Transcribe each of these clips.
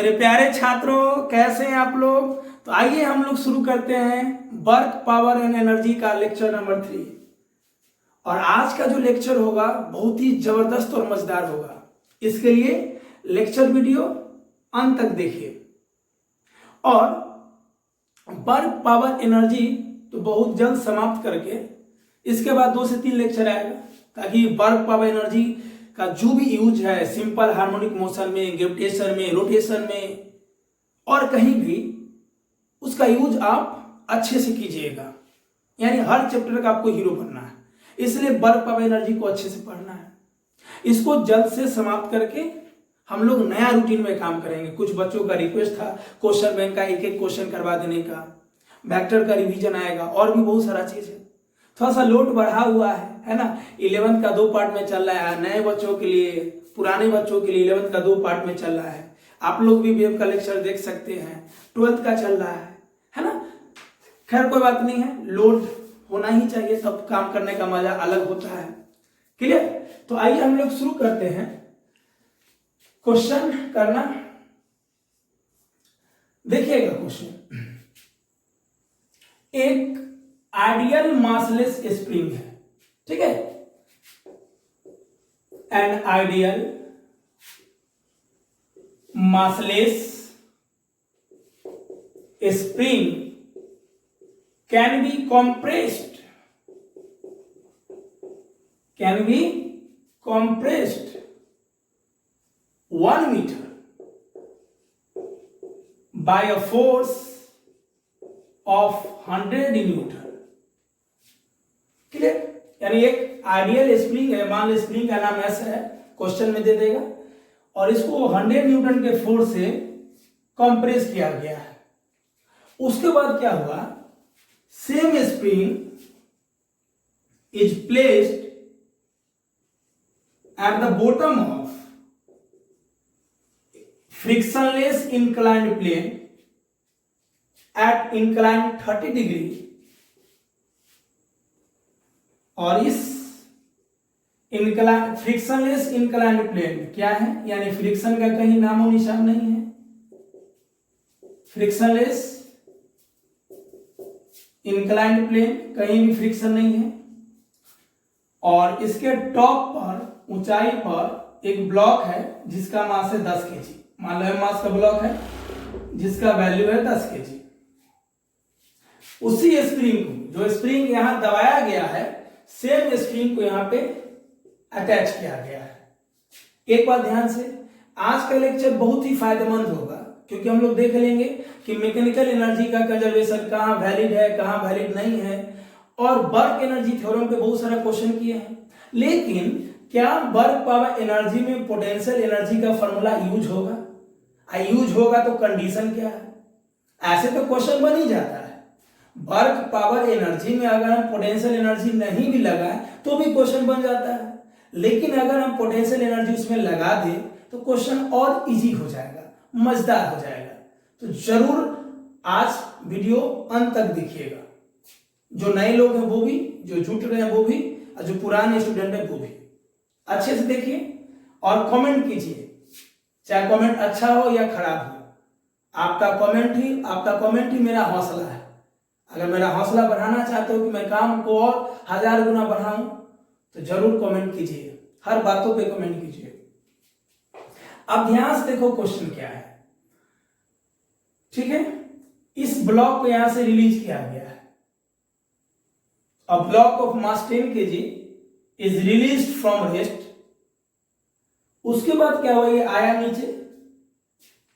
मेरे प्यारे छात्रों, कैसे हैं आप लोग। तो आइए हम लोग शुरू करते हैं वर्क, पावर एंड एनर्जी का लेक्चर नंबर 3। और आज का जो लेक्चर होगा बहुत ही जबरदस्त और मजेदार होगा। इसके लिए लेक्चर वीडियो अंत तक देखिए। और वर्क, पावर, एनर्जी तो बहुत जल्द समाप्त करके इसके बाद 2 से 3 लेक्चर आएगा, ताकि वर्क, पावर, एनर्जी का जो भी यूज है सिंपल हार्मोनिक मोशन में, ग्रेविटेशन में, रोटेशन में और कहीं भी, उसका यूज आप अच्छे से कीजिएगा। यानी हर चैप्टर का आपको हीरो बनना है, इसलिए वर्क, पावर, एनर्जी को अच्छे से पढ़ना है। इसको जल्द से समाप्त करके हम लोग नया रूटीन में काम करेंगे। कुछ बच्चों का रिक्वेस्ट था क्वेश्चन बैंक का एक क्वेश्चन करवा देने का, वेक्टर का रिवीजन आएगा और भी बहुत सारा चीज है। थोड़ा सा लोड बढ़ा हुआ है ना। 11th का 2 पार्ट में चल रहा है, नए बच्चों के लिए, पुराने बच्चों के लिए 11th का 2 पार्ट में चल रहा है। आप लोग भी वेब का लेक्चर देख सकते हैं। 12th का चल रहा है ना। खैर कोई बात नहीं है, लोड होना ही चाहिए, सब काम करने का मजा अलग होता है। क्लियर। तो आइए हम लोग शुरू करते हैं क्वेश्चन करना। देखिएगा क्वेश्चन, एक आइडियल मासलेस स्प्रिंग है, ठीक है। An ideal massless spring can be compressed 1 meter by a force of 100 Newton। Clear. यानी एक आइडियल स्प्रिंग है, मान लो स्प्रिंग का नाम ऐसा है, क्वेश्चन में दे देगा, और इसको 100 न्यूटन के फोर्स से कंप्रेस किया गया है। उसके बाद क्या हुआ, same spring is placed at the bottom of frictionless inclined plane at inclined 30 degree. और इस फ्रिक्शनलेस इंक्लाइंड प्लेन क्या है, यानी फ्रिक्शन का कहीं नामो निशान नहीं है। फ्रिक्शनलेस इंक्लाइंड प्लेन, कहीं भी फ्रिक्शन नहीं है। और इसके टॉप पर, ऊंचाई पर एक ब्लॉक है जिसका मास है 10 kg। मान लो मास का ब्लॉक है जिसका वैल्यू है 10 kg। उसी स्प्रिंग को, जो स्प्रिंग यहां दबाया गया है, सेम स्प्रिंग को यहां पे अटैच किया गया है। एक बात ध्यान से, आज का लेक्चर बहुत ही फायदेमंद होगा, क्योंकि हम लोग देख लेंगे कि मैकेनिकल एनर्जी का कंजर्वेशन कहां वैलिड है, कहां वैलिड नहीं है, और वर्क एनर्जी थ्योरम पे बहुत सारा क्वेश्चन किए हैं। लेकिन क्या वर्क, पावर, एनर्जी में पोटेंशियल एनर्जी का फॉर्मूला यूज होगा? यूज होगा तो कंडीशन क्या है? ऐसे तो क्वेश्चन बन ही जाता है। वर्क, पावर, एनर्जी में अगर हम पोटेंशियल एनर्जी नहीं भी लगाए तो भी क्वेश्चन बन जाता है। लेकिन अगर हम पोटेंशियल एनर्जी उसमें लगा दे तो क्वेश्चन और इजी हो जाएगा, मजेदार हो जाएगा। तो जरूर आज वीडियो अंत तक देखिएगा। जो नए लोग हैं वो भी, जो जुट रहे हैं वो भी, और जो पुराने स्टूडेंट हैं वो भी अच्छे से देखिए और कमेंट कीजिए, चाहे कमेंट अच्छा हो या खराब हो। आपका कमेंट ही मेरा हौसला है। अगर मेरा हौसला बढ़ाना चाहते हो कि मैं काम को और 1000 गुना बढ़ाऊं, तो जरूर कमेंट कीजिए, हर बातों पे कमेंट कीजिए। अब ध्यान से देखो क्वेश्चन क्या है, ठीक है। इस ब्लॉक को यहां से रिलीज किया गया है। A block of mass 10 kg is released from rest. उसके बाद क्या हुआ, ये आया नीचे,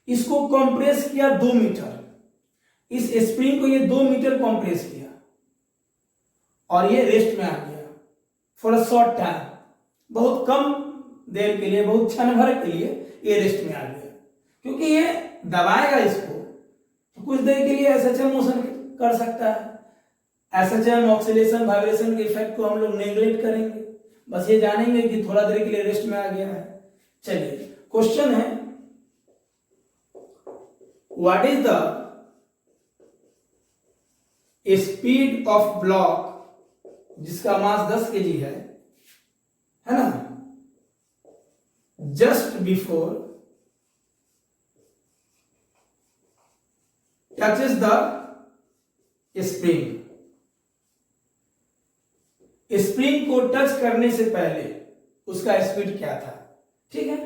इसको कंप्रेस किया 2 मीटर। इस स्प्रिंग को ये 2 मीटर कंप्रेस किया और ये रेस्ट में आ गया। फॉर अ शॉर्ट टाइम, बहुत कम देर के लिए, बहुत क्षण भर के लिए ये रेस्ट में आ गया, क्योंकि ये दबाएगा इसको तो कुछ देर के लिए एसएचएम मोशन कर सकता है। एसएचएम ऑक्सीलेशन वाइब्रेशन के इफेक्ट को हम लोग नेग्लेक्ट करेंगे, बस ये जानेंगे कि थोड़ा देर के लिए रेस्ट में आ गया है। चलिए क्वेश्चन है, what is the speed of block जिसका मास 10 kg है ना, just before touches the spring. Spring को टच करने से पहले उसका स्पीड क्या था? ठीक है,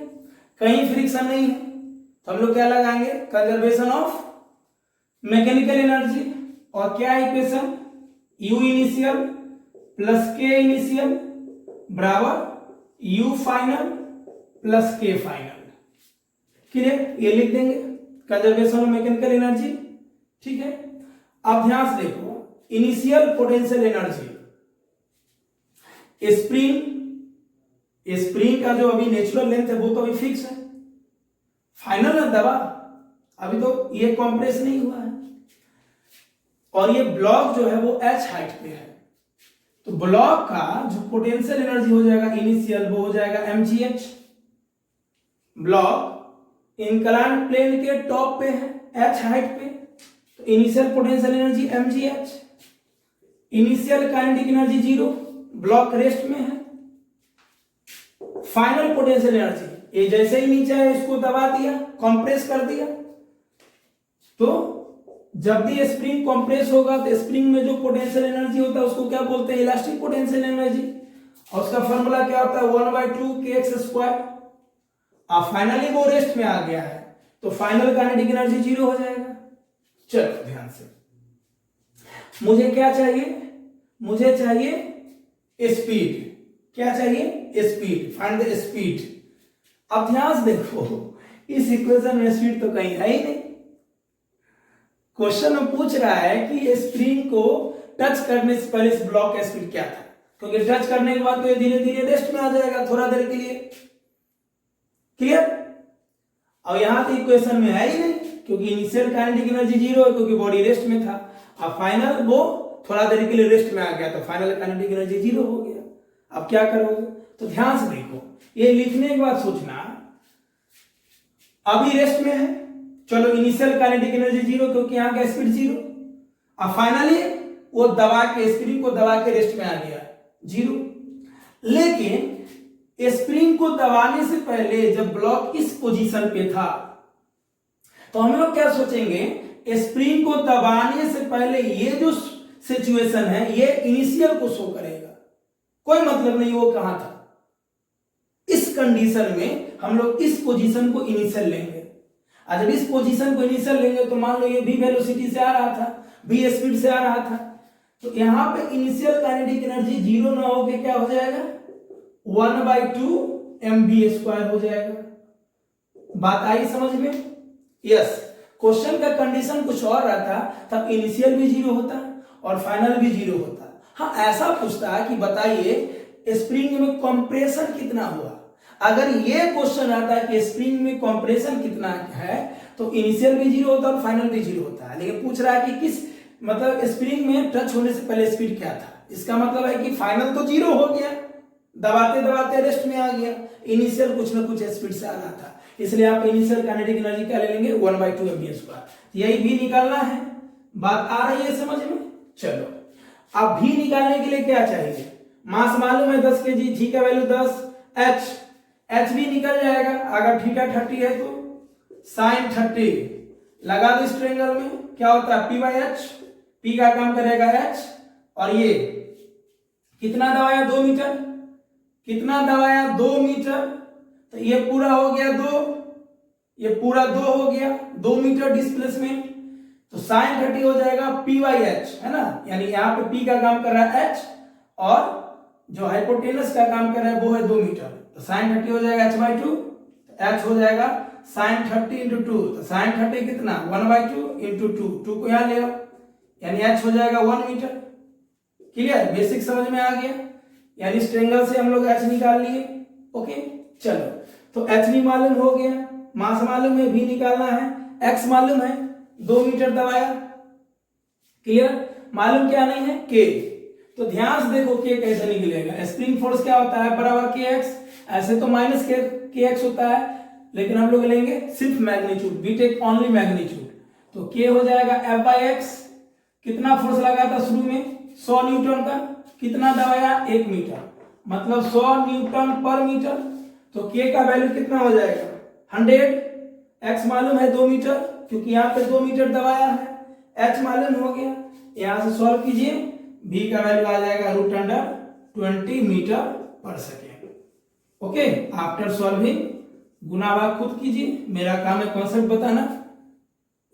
कहीं फ्रिक्शन नहीं है तो हम लोग क्या लगाएंगे? Conservation of mechanical energy. और क्या equation? U initial plus K initial बराबर U final plus K final. Clear? ये लिख देंगे कंजर्वेशन ऑफ मैकेनिकल एनर्जी। ठीक है, अब ध्यान से देखो, इनिशियल पोटेंशियल एनर्जी, स्प्रिंग का जो अभी नेचुरल लेंथ है वो तो अभी फिक्स है, फाइनल है दबा, अभी तो ये कॉम्प्रेस नहीं हुआ है, और ये ब्लॉक जो है वो h हाइट पे है, तो ब्लॉक का जो पोटेंशियल एनर्जी हो जाएगा इनिशियल वो हो जाएगा mgh। ब्लॉक इंक्लाइंड प्लेन के टॉप पे है, h हाइट पे, तो initial potential energy mgh। Initial kinetic energy 0, block rest में है। फाइनल पोटेंशियल एनर्जी, ये जैसे ही नीचे है इसको दबा दिया, कंप्रेस कर दिया, तो जब भी स्प्रिंग कंप्रेस होगा तो स्प्रिंग में जो पोटेंशियल एनर्जी होता है उसको क्या बोलते हैं? इलास्टिक पोटेंशियल एनर्जी, और उसका फॉर्मूला क्या होता है? 1/2 kx²। अब फाइनली वो रेस्ट में आ गया है तो फाइनल काइनेटिक एनर्जी 0 हो जाएगा। चलो ध्यान से, मुझे क्या चाहिए? मुझे चाहिए स्पीड। क्या चाहिए? स्पीड। Find the speed. अब ध्यान से देखो, इस इक्वेशन में स्पीड तो कहीं है ही नहीं। क्वेश्चन में पूछ रहा है कि स्प्रिंग को टच करने से पहले इस ब्लॉक का स्पीड क्या था, क्योंकि टच करने के बाद तो ये धीरे धीरे रेस्ट में आ जाएगा थोड़ा देर के लिए। क्लियर? और यहां तो इक्वेशन में है ही नहीं, क्योंकि इनिशियल काइनेटिक एनर्जी 0 है, क्योंकि बॉडी रेस्ट में था। अब फाइनल वो थोड़ा देर के लिए रेस्ट में आ गया तो फाइनल काइनेटिक एनर्जी 0 हो गया। अब क्या करोगे? तो ध्यान से देखो, ये लिखने के बाद सोचना, अभी रेस्ट में है, चलो इनिशियल काइनेटिक एनर्जी 0 क्योंकि यहां का स्पीड 0, अब फाइनली वो दबा के स्प्रिंग को दबा के रेस्ट में आ गया 0। लेकिन स्प्रिंग को दबाने से पहले जब ब्लॉक इस पोजीशन पे था तो हम लोग क्या सोचेंगे? स्प्रिंग को दबाने से पहले ये जो सिचुएशन है ये इनिशियल को शो करेगा, कोई मतलब नहीं वो कहां था। इस कंडीशन में हम लोग इस पोजीशन को इनिशियल लेंगे, और जब इस पोजीशन को इनिशियल लेंगे तो मान लो ये v वेलोसिटी से आ रहा था, v स्पीड से आ रहा था, तो यहां पे इनिशियल काइनेटिक एनर्जी 0 ना होके क्या हो जाएगा? 1/2 mv² हो जाएगा। बात आई समझ में? यस। क्वेश्चन का कंडीशन कुछ और रहता तब इनिशियल भी 0 होता और फाइनल भी 0 होता। हाँ, ऐसा पूछता है कि बताइए स्प्रिंग में कंप्रेशन कितना हुआ। अगर ये क्वेश्चन आता है कि स्प्रिंग में कंप्रेशन कितना है तो इनिशियल भी 0 होता है और फाइनल भी 0 होता है। लेकिन पूछ रहा है कि किस मतलब स्प्रिंग में टच होने से पहले स्पीड क्या था। इसका मतलब है कि फाइनल तो 0 हो गया, दबाते दबाते रेस्ट में आ गया, इनिशियल कुछ ना कुछ स्पीड से आ रहा था, इसलिए आप इनिशियल काइनेटिक एनर्जी क्या ले लेंगे? 1/2 mv²। यही भी निकालना है। बात आ रही है समझ में? चलो, अब भी निकालने के लिए क्या चाहिए? मास मालूम है 10 kg, जी का वैल्यू 10, एच भी निकल जाएगा। अगर थीटा 30 है तो साइन 30 लगा दो इस ट्रायंगल में, क्या होता है? p/h, p का काम करेगा h, और ये कितना दबाया? 2 मीटर। कितना दबाया? 2 मीटर। तो ये पूरा हो गया 2, ये पूरा 2 हो गया, 2 मीटर डिस्प्लेसमेंट, तो साइन 30 हो जाएगा p/h, है ना। यानी यहाँ पे p का काम कर रहा है h और जो हाइपोटेनस का काम कर रहा है वो है 2 मीटर, तो साइन 30 हो जाएगा h/2, तो h हो जाएगा साइन 30 × 2, तो साइन 30 कितना? 1/2 × 2, 2 को यहाँ ले आओ, यानी h हो जाएगा 1 मीटर। क्लियर? बेसिक समझ में आ गया। यानी इस ट्रायंगल से हम लोग एच निकाल लिए। ओके चलो, तो एच भी मालूम हो गया, मास मालूम है, भी निकालना है, एक्स मालूम है, 2 मीटर दबाया। क्लियर? मालूम क्या नहीं है? के। तो ध्यान से देखो के कैसे निकलेगा। स्प्रिंग फोर्स क्या होता है? बराबर के एक्स। ऐसे तो माइनस के एक्स होता है, लेकिन हम लोग लेंगे सिर्फ magnitude, we take only magnitude. तो के हो जाएगा एफ बाई एक्स। कितना फोर्स लगा था शुरू में? 100 न्यूटन का। कितना दबाया? 1 मीटर, मतलब 100 न्यूटन पर मीटर। तो के का वैल्यू कितना हो जाएगा? 100। एक्स मालूम है 2 मीटर, क्योंकि यहाँ पे 2 मीटर दबाया है। एच मालूम हो गया, यहां से सॉल्व कीजिए, v का वैल्यू आ जाएगा √20 मीटर पर सेकेंड। ओके, आफ्टर सॉल्विंग गुना भाग खुद कीजिए, मेरा काम है कॉन्सेप्ट बताना।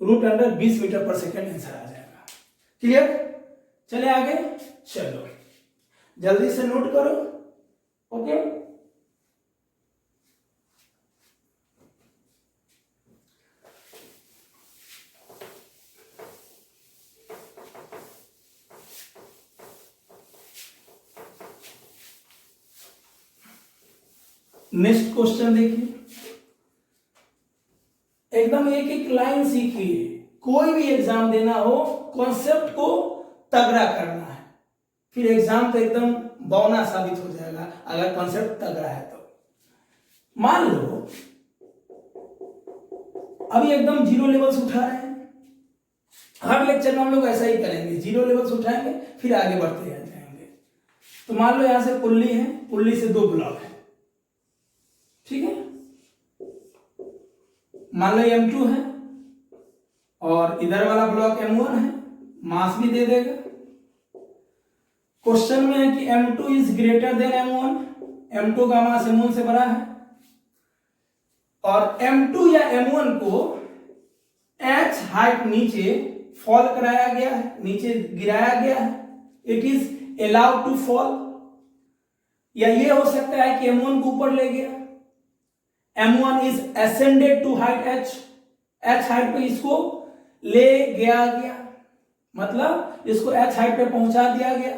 √20 मीटर पर सेकेंड आंसर आ जाएगा। क्लियर? चले आगे, चलो जल्दी से नोट करो। ओके, नेक्स्ट क्वेश्चन देखिए, एकदम एक एक लाइन सीखिए। कोई भी एग्जाम देना हो, कॉन्सेप्ट को तगड़ा करना है, फिर एग्जाम तो एकदम बौना साबित हो जाएगा अगर कॉन्सेप्ट तगड़ा है तो। मान लो अभी एकदम जीरो लेवल से उठा रहे हैं, हर लेक्चर में हम लोग ऐसा ही करेंगे, जीरो लेवल से उठाएंगे फिर आगे बढ़ते जाएंगे। तो मान लो यहां से पुल्ली है, पुल्ली से 2 ब्लॉक है, ठीक है। मान लो M2 है और इधर वाला ब्लॉक M1 है, मास भी दे देगा। क्वेश्चन में है कि M2 is greater than M1, M2 का मास M1 से बड़ा है, और M2 या M1 को h हाइट नीचे फॉल कराया गया है, नीचे गिराया गया है, it is allowed to fall. या ये हो सकता है कि M1 को ऊपर ले गया, M1 is ascended to height h, h height पे इसको ले गया, मतलब इसको h हाइट पे पहुंचा दिया गया,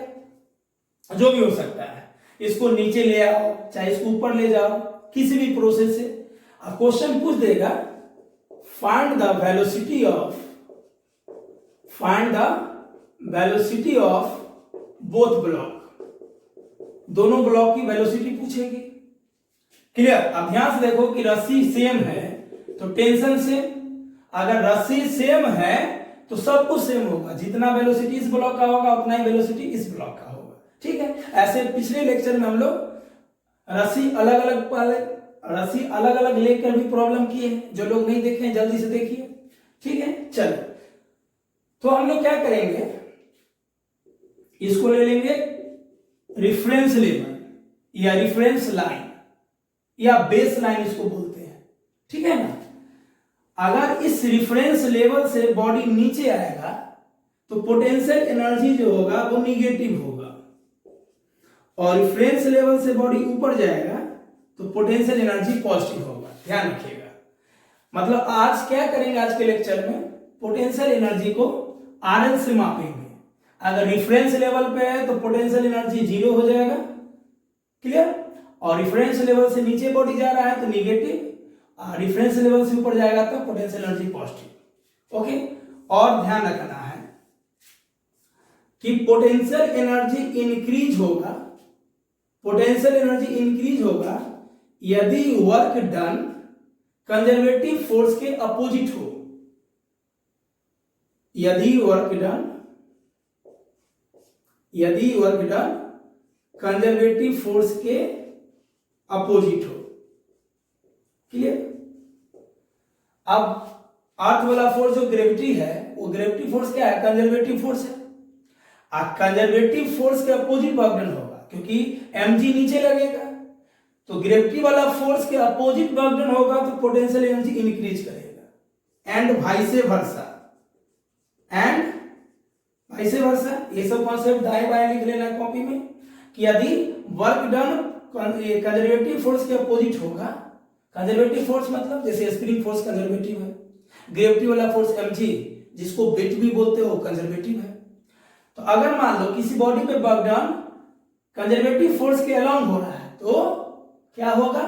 जो भी हो सकता है। इसको नीचे ले आओ, चाहे इसको ऊपर ले जाओ, किसी भी प्रोसेस से। अब क्वेश्चन पूछ देगा find the velocity of both block, दोनों ब्लॉक की वेलोसिटी पूछेगी। क्लियर? अब ध्यान से देखो कि रस्सी सेम है तो टेंशन सेम, अगर रस्सी सेम है तो सब कुछ सेम होगा, जितना वेलोसिटी इस ब्लॉक का होगा उतना ही वेलोसिटी इस ब्लॉक का होगा, ठीक है। ऐसे पिछले लेक्चर में हम लोग रस्सी अलग अलग लेकर भी प्रॉब्लम किए हैं, जो लोग नहीं देखे हैं जल्दी से देखिए, ठीक है। चलो, तो हम लोग क्या करेंगे, इसको ले लेंगे रिफरेंस लेवल या रिफरेंस लाइन या बेस लाइन इसको बोलते हैं, ठीक है ना। अगर इस रिफरेंस लेवल से बॉडी नीचे आएगा तो पोटेंशियल एनर्जी जो होगा वो निगेटिव होगा, और रिफरेंस लेवल से बॉडी ऊपर जाएगा तो पोटेंशियल एनर्जी पॉजिटिव होगा। ध्यान रखिएगा, मतलब आज क्या करेंगे, आज के लेक्चर में पोटेंशियल एनर्जी को आरएल से मापेंगे। अगर रिफरेंस लेवल पे है तो पोटेंशियल एनर्जी 0 हो जाएगा, क्लियर। और रिफरेंस लेवल से नीचे बॉडी जा रहा है तो निगेटिव, और रिफरेंस लेवल से ऊपर जाएगा तो पोटेंशियल एनर्जी पॉजिटिव। ओके, और ध्यान रखना है कि पोटेंशियल एनर्जी इंक्रीज होगा यदि वर्क डन कंजर्वेटिव फोर्स के अपोजिट हो। यदि वर्क डन कंजर्वेटिव फोर्स के अपोजिट हो, क्लियर। अब अर्थ वाला फोर्स जो ग्रेविटी है, वो ग्रेविटी फोर्स क्या है, कंजर्वेटिव फोर्स है। कंजर्वेटिव फोर्स के अपोजिट वर्क डन होगा, क्योंकि mg नीचे लगेगा, तो ग्रेविटी वाला फोर्स के अपोजिट वर्क डन होगा तो पोटेंशियल एनर्जी इंक्रीज करेगा, एंड वाइस वर्सा। ये सब कॉन्सेप्ट दाएं बाएं लिख लेना कॉपी में, कि यदि वर्क डन कंजर्वेटिव फोर्स के अपोजिट होगा, कंजर्वेटिव फोर्स मतलब जैसे स्प्रिंग फोर्स कंजर्वेटिव है, ग्रेविटी वाला फोर्स mg जिसको वेट भी बोलते हो कंजर्वेटिव है। तो अगर मान लो किसी बॉडी पे वर्क डन कंजर्वेटिव फोर्स के अलोंग हो रहा है तो क्या होगा,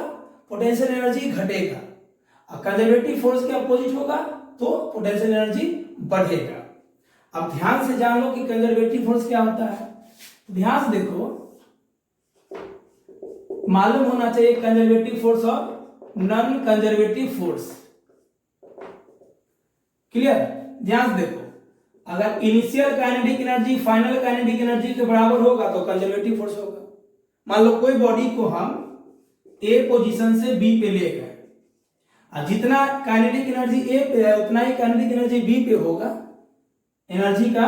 पोटेंशियल एनर्जी घटेगा, और कंजर्वेटिव फोर्स के अपोजिट होगा तो पोटेंशियल एनर्जी बढ़ेगा। अब ध्यान से जान लो कि कंजर्वेटिव फोर्स क्या होता है। ध्यान से देखो, मालूम होना चाहिए कंजर्वेटिव फोर्स और नॉन कंजर्वेटिव फोर्स। क्लियर? ध्यान से देखो, अगर initial kinetic energy final kinetic energy के बराबर होगा तो कंजर्वेटिव फोर्स होगा। मान लो कोई बॉडी को हम ए पोजीशन से बी पे ले गए, जितना काइनेटिक एनर्जी ए पे है उतना ही काइनेटिक एनर्जी बी पे होगा, एनर्जी का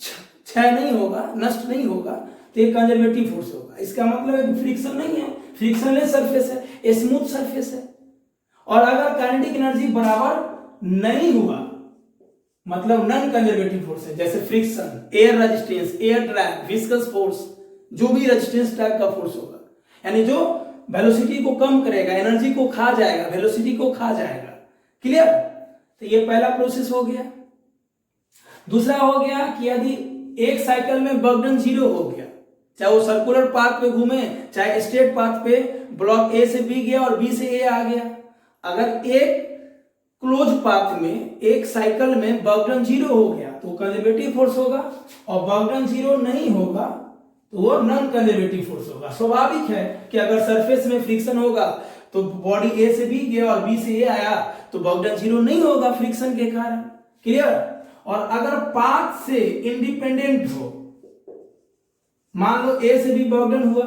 क्षय नहीं होगा, नष्ट नहीं होगा, तो ये कंजर्वेटिव फोर्स होगा। इसका मतलब है कि फ्रिक्शन नहीं है, फ्रिक्शनलेस सरफेस है, स्मूथ सरफेस है। और अगर काइनेटिक एनर्जी बराबर नहीं हुआ मतलब नॉन कंजर्वेटिव फोर्स है, जैसे friction, air resistance, air drag, viscous force, जो भी रेजिस्टेंस टाइप का फोर्स होगा, यानी जो वेलोसिटी को कम करेगा, एनर्जी को खा जाएगा, वेलोसिटी को खा जाएगा। क्लियर? तो ये पहला प्रोसेस हो गया। दूसरा हो गया कि यदि एक साइकिल में वर्क डन 0 हो गया, चाहे वो सर्कुलर पाथ पे घूमे चाहे स्ट्रेट पाथ पे, ब्लॉक ए से बी गया और बी से ए आ गया, अगर एक क्लोज पाथ में एक साइकिल में वर्क डन 0 हो गया तो कंजर्वेटिव फोर्स होगा, और वर्क डन 0 नहीं होगा तो वो नॉन कंजर्वेटिव फोर्स होगा। स्वाभाविक है कि अगर सरफेस में फ्रिक्शन होगा तो बॉडी ए से बी गया और बी से ए आया तो वर्क डन 0 नहीं होगा फ्रिक्शन के कारण। क्लियर? और अगर पाथ से इंडिपेंडेंट हो, मान लो ए से बी वर्क डन हुआ,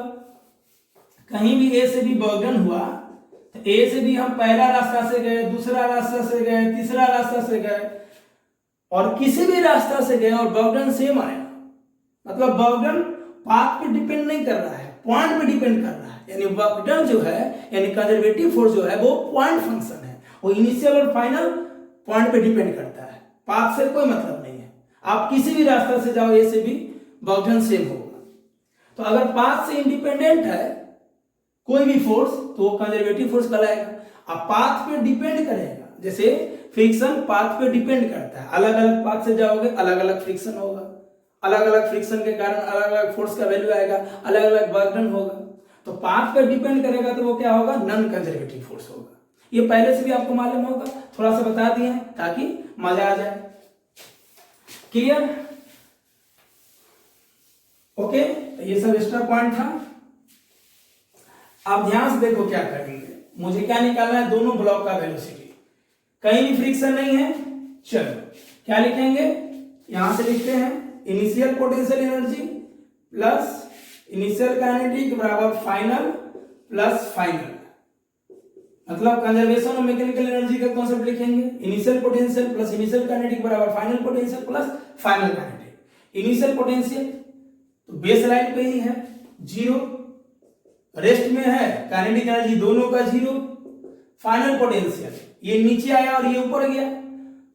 कहीं भी ए से बी वर्क डन हुआ, तो ए से बी हम पहला रास्ता से गए, दूसरा रास्ता से गए, तीसरा रास्ता से गए, और किसी भी रास्ता से गए और वर्क डन सेम आया, मतलब वर्क डन पाथ पे डिपेंड नहीं कर रहा है, पॉइंट पे डिपेंड कर रहा है। यानी वर्क डन जो है, यानी कंजर्वेटिव फोर्स जो है वो पॉइंट फंक्शन है, वो इनिशियल और फाइनल पॉइंट पे डिपेंड करता है, पाथ से कोई मतलब नहीं है। आप किसी भी रास्ता से जाओ ए से भी वर्क डन सेम होगा। तो अगर पाथ से इंडिपेंडेंट है कोई भी फोर्स तो वो कंजर्वेटिव फोर्स कहलाएगा। अब पाथ पे डिपेंड करेगा, जैसे फ्रिक्शन पाथ पे डिपेंड करता है, अलग अलग पाथ से जाओगे अलग अलग फ्रिक्शन होगा, अलग अलग फ्रिक्शन के कारण अलग अलग फोर्स का वैल्यू आएगा, अलग अलग वर्क डन होगा। तो पाथ पे डिपेंड करेगा तो वो क्या होगा, नॉन कंजर्वेटिव फोर्स होगा। ये पहले से भी आपको मालूम होगा, थोड़ा सा बता दिए हैं ताकि मजा आ जाए। क्लियर? ओके, तो ये सब एक्स्ट्रा पॉइंट था। आप ध्यान से देखो क्या करेंगे, मुझे क्या निकालना है, दोनों ब्लॉक का वेलोसिटी, कहीं भी फ्रिक्शन नहीं है। चलो क्या लिखेंगे, यहां से लिखते हैं initial potential energy plus initial kinetic बराबर फाइनल प्लस फाइनल, मतलब कंजर्वेशन ऑफ मैकेनिकल एनर्जी का कॉन्सेप्ट लिखेंगे, initial potential plus initial kinetic बराबर final potential plus final kinetic. Initial potential तो बेस लाइन पे ही है 0, रेस्ट में है काइनेटिक एनर्जी दोनों का 0, फाइनल पोटेंशियल ये नीचे आया और ये ऊपर गया,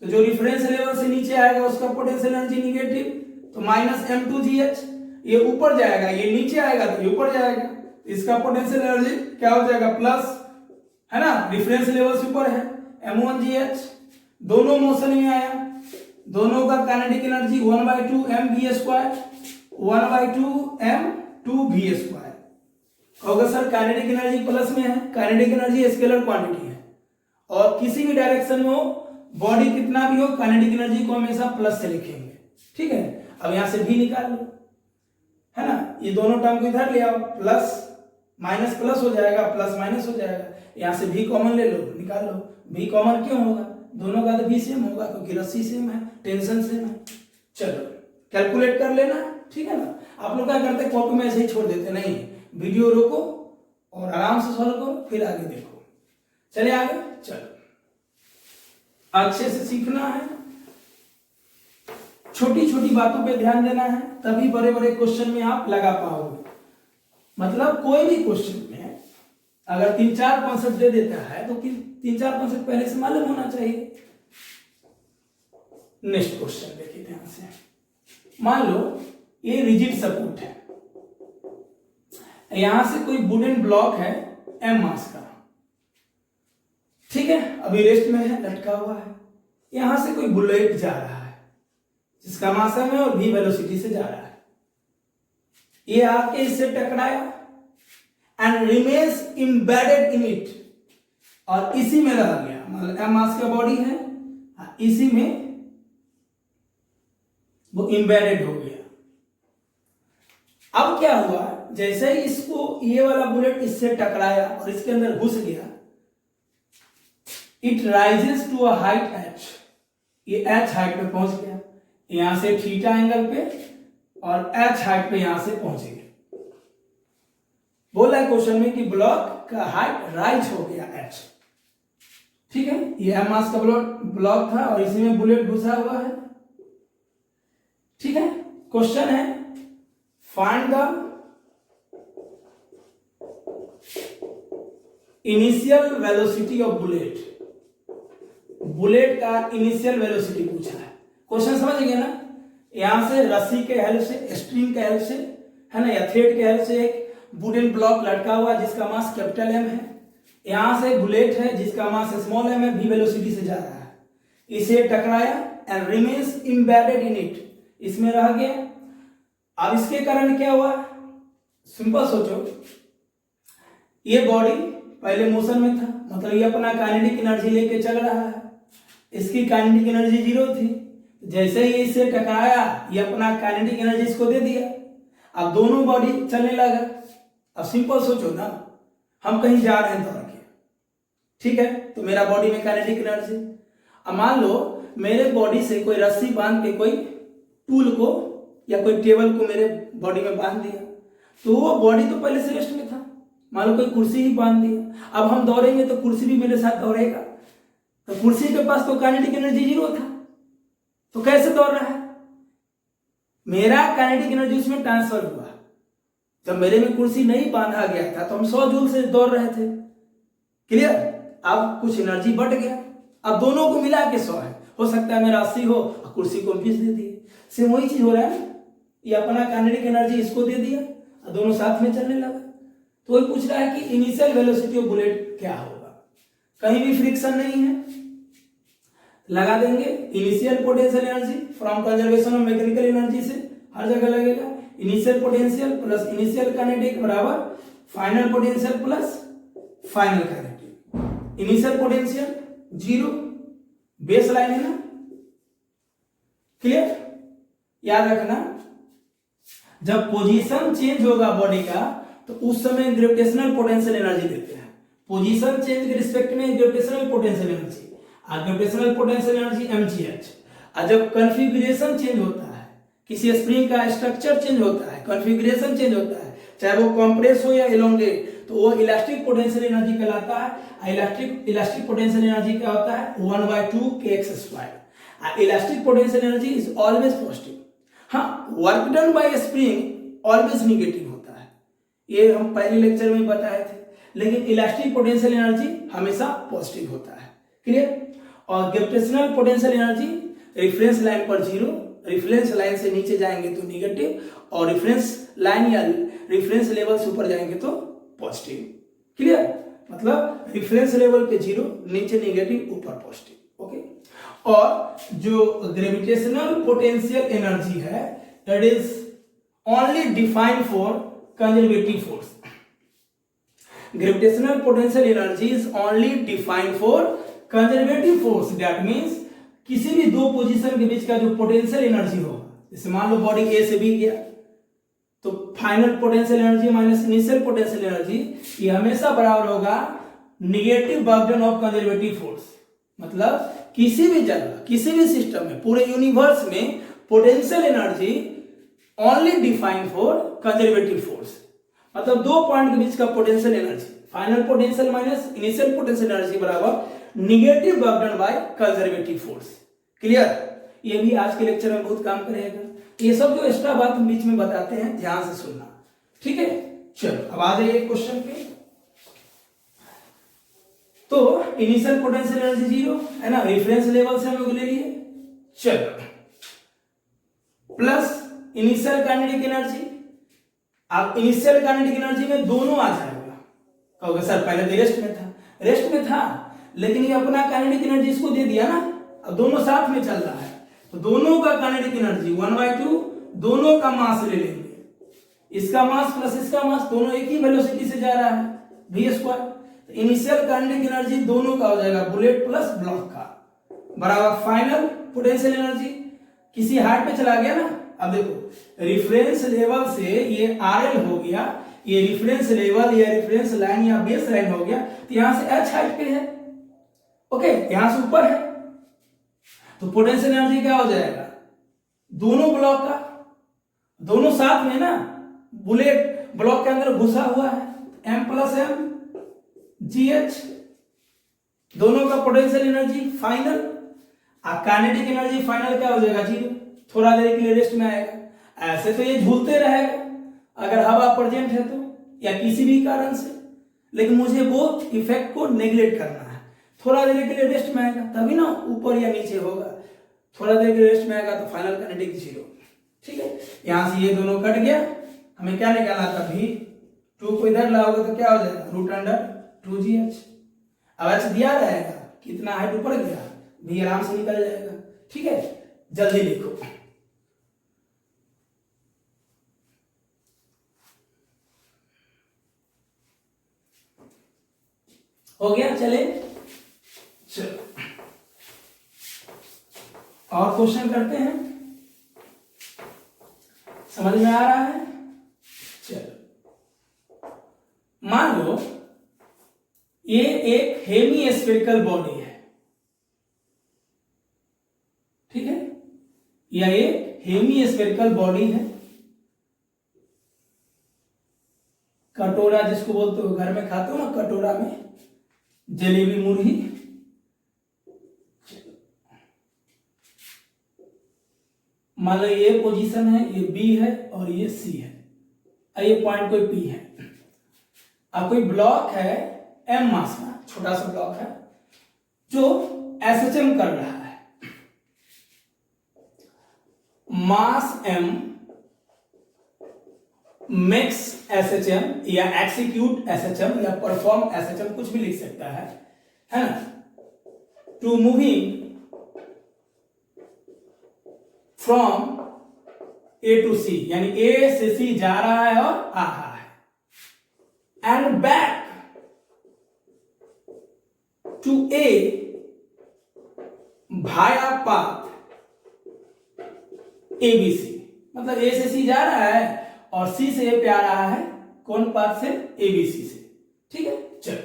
तो जो रिफरेंस लेवल से नीचे आएगा उसका पोटेंशियल एनर्जी निगेटिव, तो माइनस m2gh, ये ऊपर जाएगा ये नीचे आएगा तो ये ऊपर जाएगा, इसका पोटेंशियल एनर्जी क्या हो जाएगा प्लस, है ना, रिफरेंस लेवल से ऊपर है m1gh, दोनों मोशन में आया, दोनों का काइनेटिक एनर्जी 1/2 mv², 1/2 m2v²। होगा सर काइनेटिक एनर्जी प्लस में है, काइनेटिक एनर्जी स्केलर क्वांटिटी है, और किसी भी डायरेक्शन में हो बॉडी कितना भी हो काइनेटिक एनर्जी को हमेशा प्लस से लिखेंगे। ठीक है, अब यहां से भी निकाल लो, है ना, ये दोनों टर्म को इधर ले आओ, प्लस माइनस प्लस हो जाएगा, प्लस माइनस हो जाएगा, यहां से भी कॉमन ले लो, निकाल लो। भी कॉमन क्यों होगा, दोनों का तो भी सेम होगा क्योंकि रस्सी सेम है, टेंशन सेम है। चलो कैलकुलेट कर लेना, ठीक है ना। आप लोग क्या करते, कॉपी में ऐसे ही छोड़ देते, नहीं, वीडियो रोको और आराम से सॉल्व करो फिर आगे देखो। चले आगे, चलो अच्छे से सीखना है, छोटी छोटी बातों पे ध्यान देना है, तभी बड़े बड़े क्वेश्चन में आप लगा पाओगे। मतलब कोई भी क्वेश्चन में अगर 3-4 कॉन्सेप्ट दे देता है तो 3-4 कॉन्सेप्ट पहले से मालूम होना चाहिए। नेक्स्ट क्वेश्चन देखिए ध्यान से, मान लो ये रिजिड सपोर्ट है, यहां से कोई वुडन ब्लॉक है m मास का, ठीक है, अभी रेस्ट में है, लटका हुआ है, यहां से कोई बुलेट जा रहा है जिसका मास m है और v वेलोसिटी से जा रहा है। ये आके इससे टकराया and remains embedded in it, और इसी में रह गया। मतलब m मास का बॉडी है, इसी में वो एम्बेडेड हो गया। अब क्या हुआ, जैसे ही इसको ये वाला बुलेट इससे टकराया और इसके अंदर घुस गया, it rises to a height h, ये h हाइट पे पहुंच गया, यहां से थीटा एंगल पे, और h हाइट पे यहां से पहुंचेगा। बोला है क्वेश्चन में कि ब्लॉक का हाइट राइज हो गया h, ठीक है। ये m मास का ब्लॉक था और इसी में बुलेट घुसा हुआ है, ठीक है। क्वेश्चन है find the initial velocity of bullet. Bullet का इनिशियल वेलोसिटी पूछा है। क्वेश्चन समझ गए ना। यहां से रस्सी के हेल्प से, स्ट्रिंग के हेल्प से, है ना, या थ्रेड के हेल्प से एक वुडन ब्लॉक लटका हुआ जिसका मास कैपिटल M है। यहां से बुलेट है जिसका मास स्मॉल m है, v वेलोसिटी से जा रहा है। इसे टकराया and remains embedded in it, इसमें रह गया। अब इसके कारण क्या हुआ, सिंपल सोचो, ये बॉडी पहले मोशन में था, मतलब ये अपना काइनेटिक एनर्जी लेके चल रहा है, इसकी काइनेटिक एनर्जी 0 थी। जैसे ही इससे टकराया, ये अपना काइनेटिक एनर्जी इसको दे दिया, अब दोनों बॉडी चलने लगा। अब सिंपल सोचो ना, हम कहीं जा रहे हैं दौड़ के, ठीक है, तो मेरा बॉडी में काइनेटिक एनर्जी, अब मान लो मेरे बॉडी से कोई रस्सी बांध के कोई टूल को या कोई टेबल को मेरे बॉडी में बांध दिया, तो वो बॉडी तो पहले से रेस्ट में था। मान लो कोई कुर्सी ही बांध दिया, अब हम दौड़ेंगे तो कुर्सी भी मेरे साथ दौड़ेगा, तो कुर्सी के पास तो काइनेटिक एनर्जी 0 था, तो कैसे दौड़ रहा है, मेरा काइनेटिक एनर्जी उसमें ट्रांसफर हुआ। जब मेरे में कुर्सी नहीं बांधा गया था तो हम 100 जूल से दौड़ रहे थे, क्लियर। अब कुछ एनर्जी बढ़ गया, अब दोनों को मिला के 100 है, हो सकता है मेरा 80 हो और कुर्सी को 20 दे दिए। सेम वही चीज हो रहा है, ये अपना काइनेटिक एनर्जी इसको दे दिया और दोनों साथ में चलने लगा। तो वही पूछ रहा है कि इनिशियल वेलोसिटी ऑफ बुलेट क्या होगा। कहीं भी फ्रिक्शन नहीं है, लगा देंगे initial potential energy from conservation of mechanical energy से, हर जगह लगेगा। Initial potential plus initial kinetic बराबर final potential plus final kinetic. Initial potential 0, base line है ना, क्लियर। याद रखना, जब पोजीशन चेंज होगा बॉडी का तो उस समय ग्रेविटेशनल पोटेंशियल एनर्जी देते हैं। पोजीशन चेंज के रिस्पेक्ट में ग्रेविटेशनल पोटेंशियल एनर्जी, और ग्रेविटेशनल पोटेंशियल एनर्जी mgh। और जब कॉन्फ़िगरेशन चेंज होता है, किसी स्प्रिंग का स्ट्रक्चर चेंज होता है, कॉन्फ़िगरेशन चेंज होता है, चाहे वो कंप्रेस हो या एलोंगेट, तो वो इलास्टिक पोटेंशियल एनर्जी कहलाता है। इलास्टिक पोटेंशियल एनर्जी क्या होता है, 1/2 kx²। Elastic potential energy is always positive. हाँ, work done by spring always negative होता है, ये हम पहले लेक्चर में बताए थे, लेकिन इलास्टिक पोटेंशियल एनर्जी हमेशा पॉजिटिव होता है, क्लियर। और gravitational potential energy reference line पर 0, रेफरेंस लाइन से नीचे जाएंगे तो निगेटिव, और रेफरेंस लाइन या रेफरेंस लेवल से ऊपर जाएंगे तो पॉजिटिव, क्लियर। मतलब रेफरेंस लेवल पे 0, नीचे निगेटिव, ऊपर पॉजिटिव, ओके। और जो ग्रेविटेशनल पोटेंशियल एनर्जी है that is only defined for conservative force. Gravitational potential energy is only defined for conservative force, that means किसी भी दो पोजीशन के बीच का जो पोटेंशियल एनर्जी होगा, जैसे मान लो बॉडी ए से बी गया, तो final potential energy minus initial potential energy, ये हमेशा बराबर होगा negative work done of conservative force. मतलब किसी भी जगह, किसी भी सिस्टम में, पूरे यूनिवर्स में potential energy only defined for conservative force. मतलब दो पॉइंट के बीच का potential energy, final potential minus initial potential energy बराबर negative work done by conservative force, clear. ये भी आज के लेक्चर में बहुत काम करेगा। ये सब जो एक्स्ट्रा बात हम बीच में बताते हैं, ध्यान से सुनना, ठीक है। चलो अब आ जाइए क्वेश्चन पे। तो इनिशियल पोटेंशियल एनर्जी 0 है ना, रेफरेंस लेवल से हम लोग ले लिए, चलो, प्लस इनिशियल काइनेटिक एनर्जी। अब इनिशियल काइनेटिक एनर्जी में दोनों आ जाएगा, कहोगे सर पहले तो रेस्ट में था, लेकिन ये अपना काइनेटिक एनर्जी इसको दे दिया ना, अब दोनों साथ में चल रहा है, तो दोनों का काइनेटिक एनर्जी 1/2, दोनों का मास ले लेंगे, इसका मास प्लस इसका मास दोनों एक ही वेलोसिटी से जा रहा है v स्क्वायर। तो इनिशियल काइनेटिक एनर्जी दोनों का हो जाएगा बुलेट प्लस ब्लॉक का बराबर फाइनल पोटेंशियल एनर्जी। किसी हार्ट पे चला गया ना, अब देखो रिफरेंस लेवल से ये RL हो गया, ये रिफरेंस लेवल या रिफरेंस लाइन या बेस लाइन हो गया, तो यहां से h हाइट पे है, ओके, यहां से ऊपर है, तो पोटेंशियल एनर्जी क्या हो जाएगा दोनों ब्लॉक का, दोनों साथ में ना, बुलेट ब्लॉक के अंदर घुसा हुआ है, m प्लस m GH, दोनों का potential energy final. Kinetic energy final क्या हो जाएगा 0, थोड़ा देर के लिए रेस्ट में आएगा। ऐसे तो ये झूलते रहेगा अगर हवा प्रेजेंट है तो, या किसी भी कारण से, लेकिन मुझे वो इफेक्ट को नेग्लेक्ट करना है। थोड़ा देर के लिए रेस्ट में आएगा तभी ना ऊपर या नीचे होगा, थोड़ा देर के लिए रेस्ट में आएगा तो फाइनल काइनेटिक 0, ठीक है। यहां से ये दोनों कट गया, हमें क्या निकालना था v2 को इधर लाओगे तो क्या हो जाएगा √2gh। अब h दिया रहेगा कितना हाइट ऊपर गया, v आराम से निकल जाएगा, ठीक है। जल्दी लिखो, हो गया। चले चलो और क्वेश्चन करते हैं, समझ में आ रहा है। चलो मान लो ये एक हेमी स्फेरिकल बॉडी है, ठीक है, या एक हेमी स्फेरिकल बॉडी है, कटोरा जिसको बोलते हो, घर में खाते हो ना कटोरा में जलेबी मुरही, मान लो ये पोजीशन है, ये बी है और ये सी है, ये पॉइंट कोई पी है। अब कोई ब्लॉक है m मास का, छोटा सा ब्लॉक है जो SHM कर रहा है, मास m मेक्स SHM या एक्सिक्यूट SHM या परफॉर्म SHM, कुछ भी लिख सकता है ना, to moving from A to C, यानी A से C जा रहा है और आ रहा है, एंड बैक टू A भाया पाथ ABC, मतलब A से C जा रहा है और C से A पे आ रहा है, कौन पाथ से, ABC से, ठीक है। चलो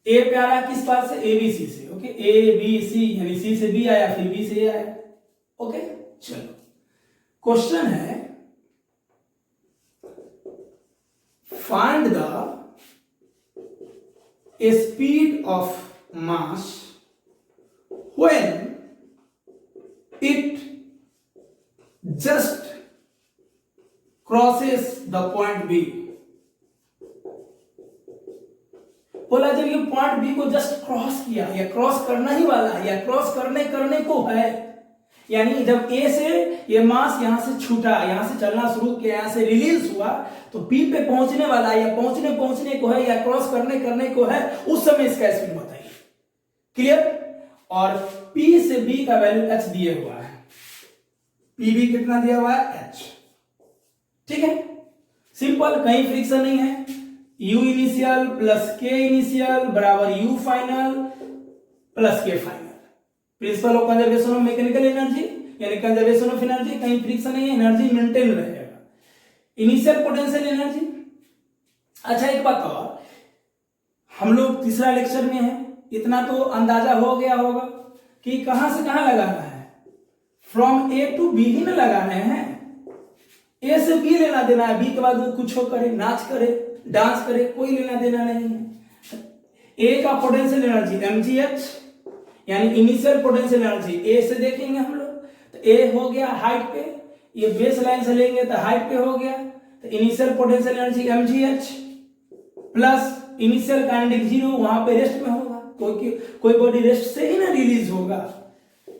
A पे आ रहा है किस पाथ से, ABC से, ओके, ABC यानी C से B आया फिर B से A आया, ओके। चलो क्वेश्चन है, find the speed of mass when it just crosses the point B. बोला जब ये पॉइंट बी को जस्ट क्रॉस किया, या क्रॉस करना ही वाला है, या क्रॉस करने को है, यानी जब A से ये मास यहां से छूटा, यहां से चलना शुरू किया, यहां से रिलीज हुआ, तो B पे पहुंचने वाला है, या पहुंचने को है, या क्रॉस करने को है, उस समय इसका स्पीड बताइए, क्लियर। और P से B का वैल्यू h दिया हुआ है, PB कितना दिया हुआ है h, ठीक है, सिंपल, कहीं फ्रिक्शन नहीं है। U initial plus K initial बराबर U final plus K final, principle of conservation of mechanical energy यानी कंजर्वेशन ऑफ एनर्जी, कहीं फ्रिक्शन नहीं है, एनर्जी मेंटेन रहेगा। इनिशियल पोटेंशियल एनर्जी, अच्छा एक बात और, हम लोग तीसरा लेक्चर में है, इतना तो अंदाजा हो गया होगा कि कहां से कहां लगाना है, फ्रॉम A टू B ही ना लगा रहे हैं, A से B लेना देना है, B के बाद वो कुछ करे, नाच करे, डांस करे, कोई लेना देना नहीं है। A का पोटेंशियल एनर्जी mgh यानी इनिशियल पोटेंशियल एनर्जी A से देखेंगे हम लोग, तो A हो गया हाइट पे, ये बेस लाइन से लेंगे तो हाइट पे हो गया, तो initial potential energy mgh plus initial kinetic 0, वहां पे रेस्ट में होगा, कोई बॉडी रेस्ट से ही ना रिलीज होगा।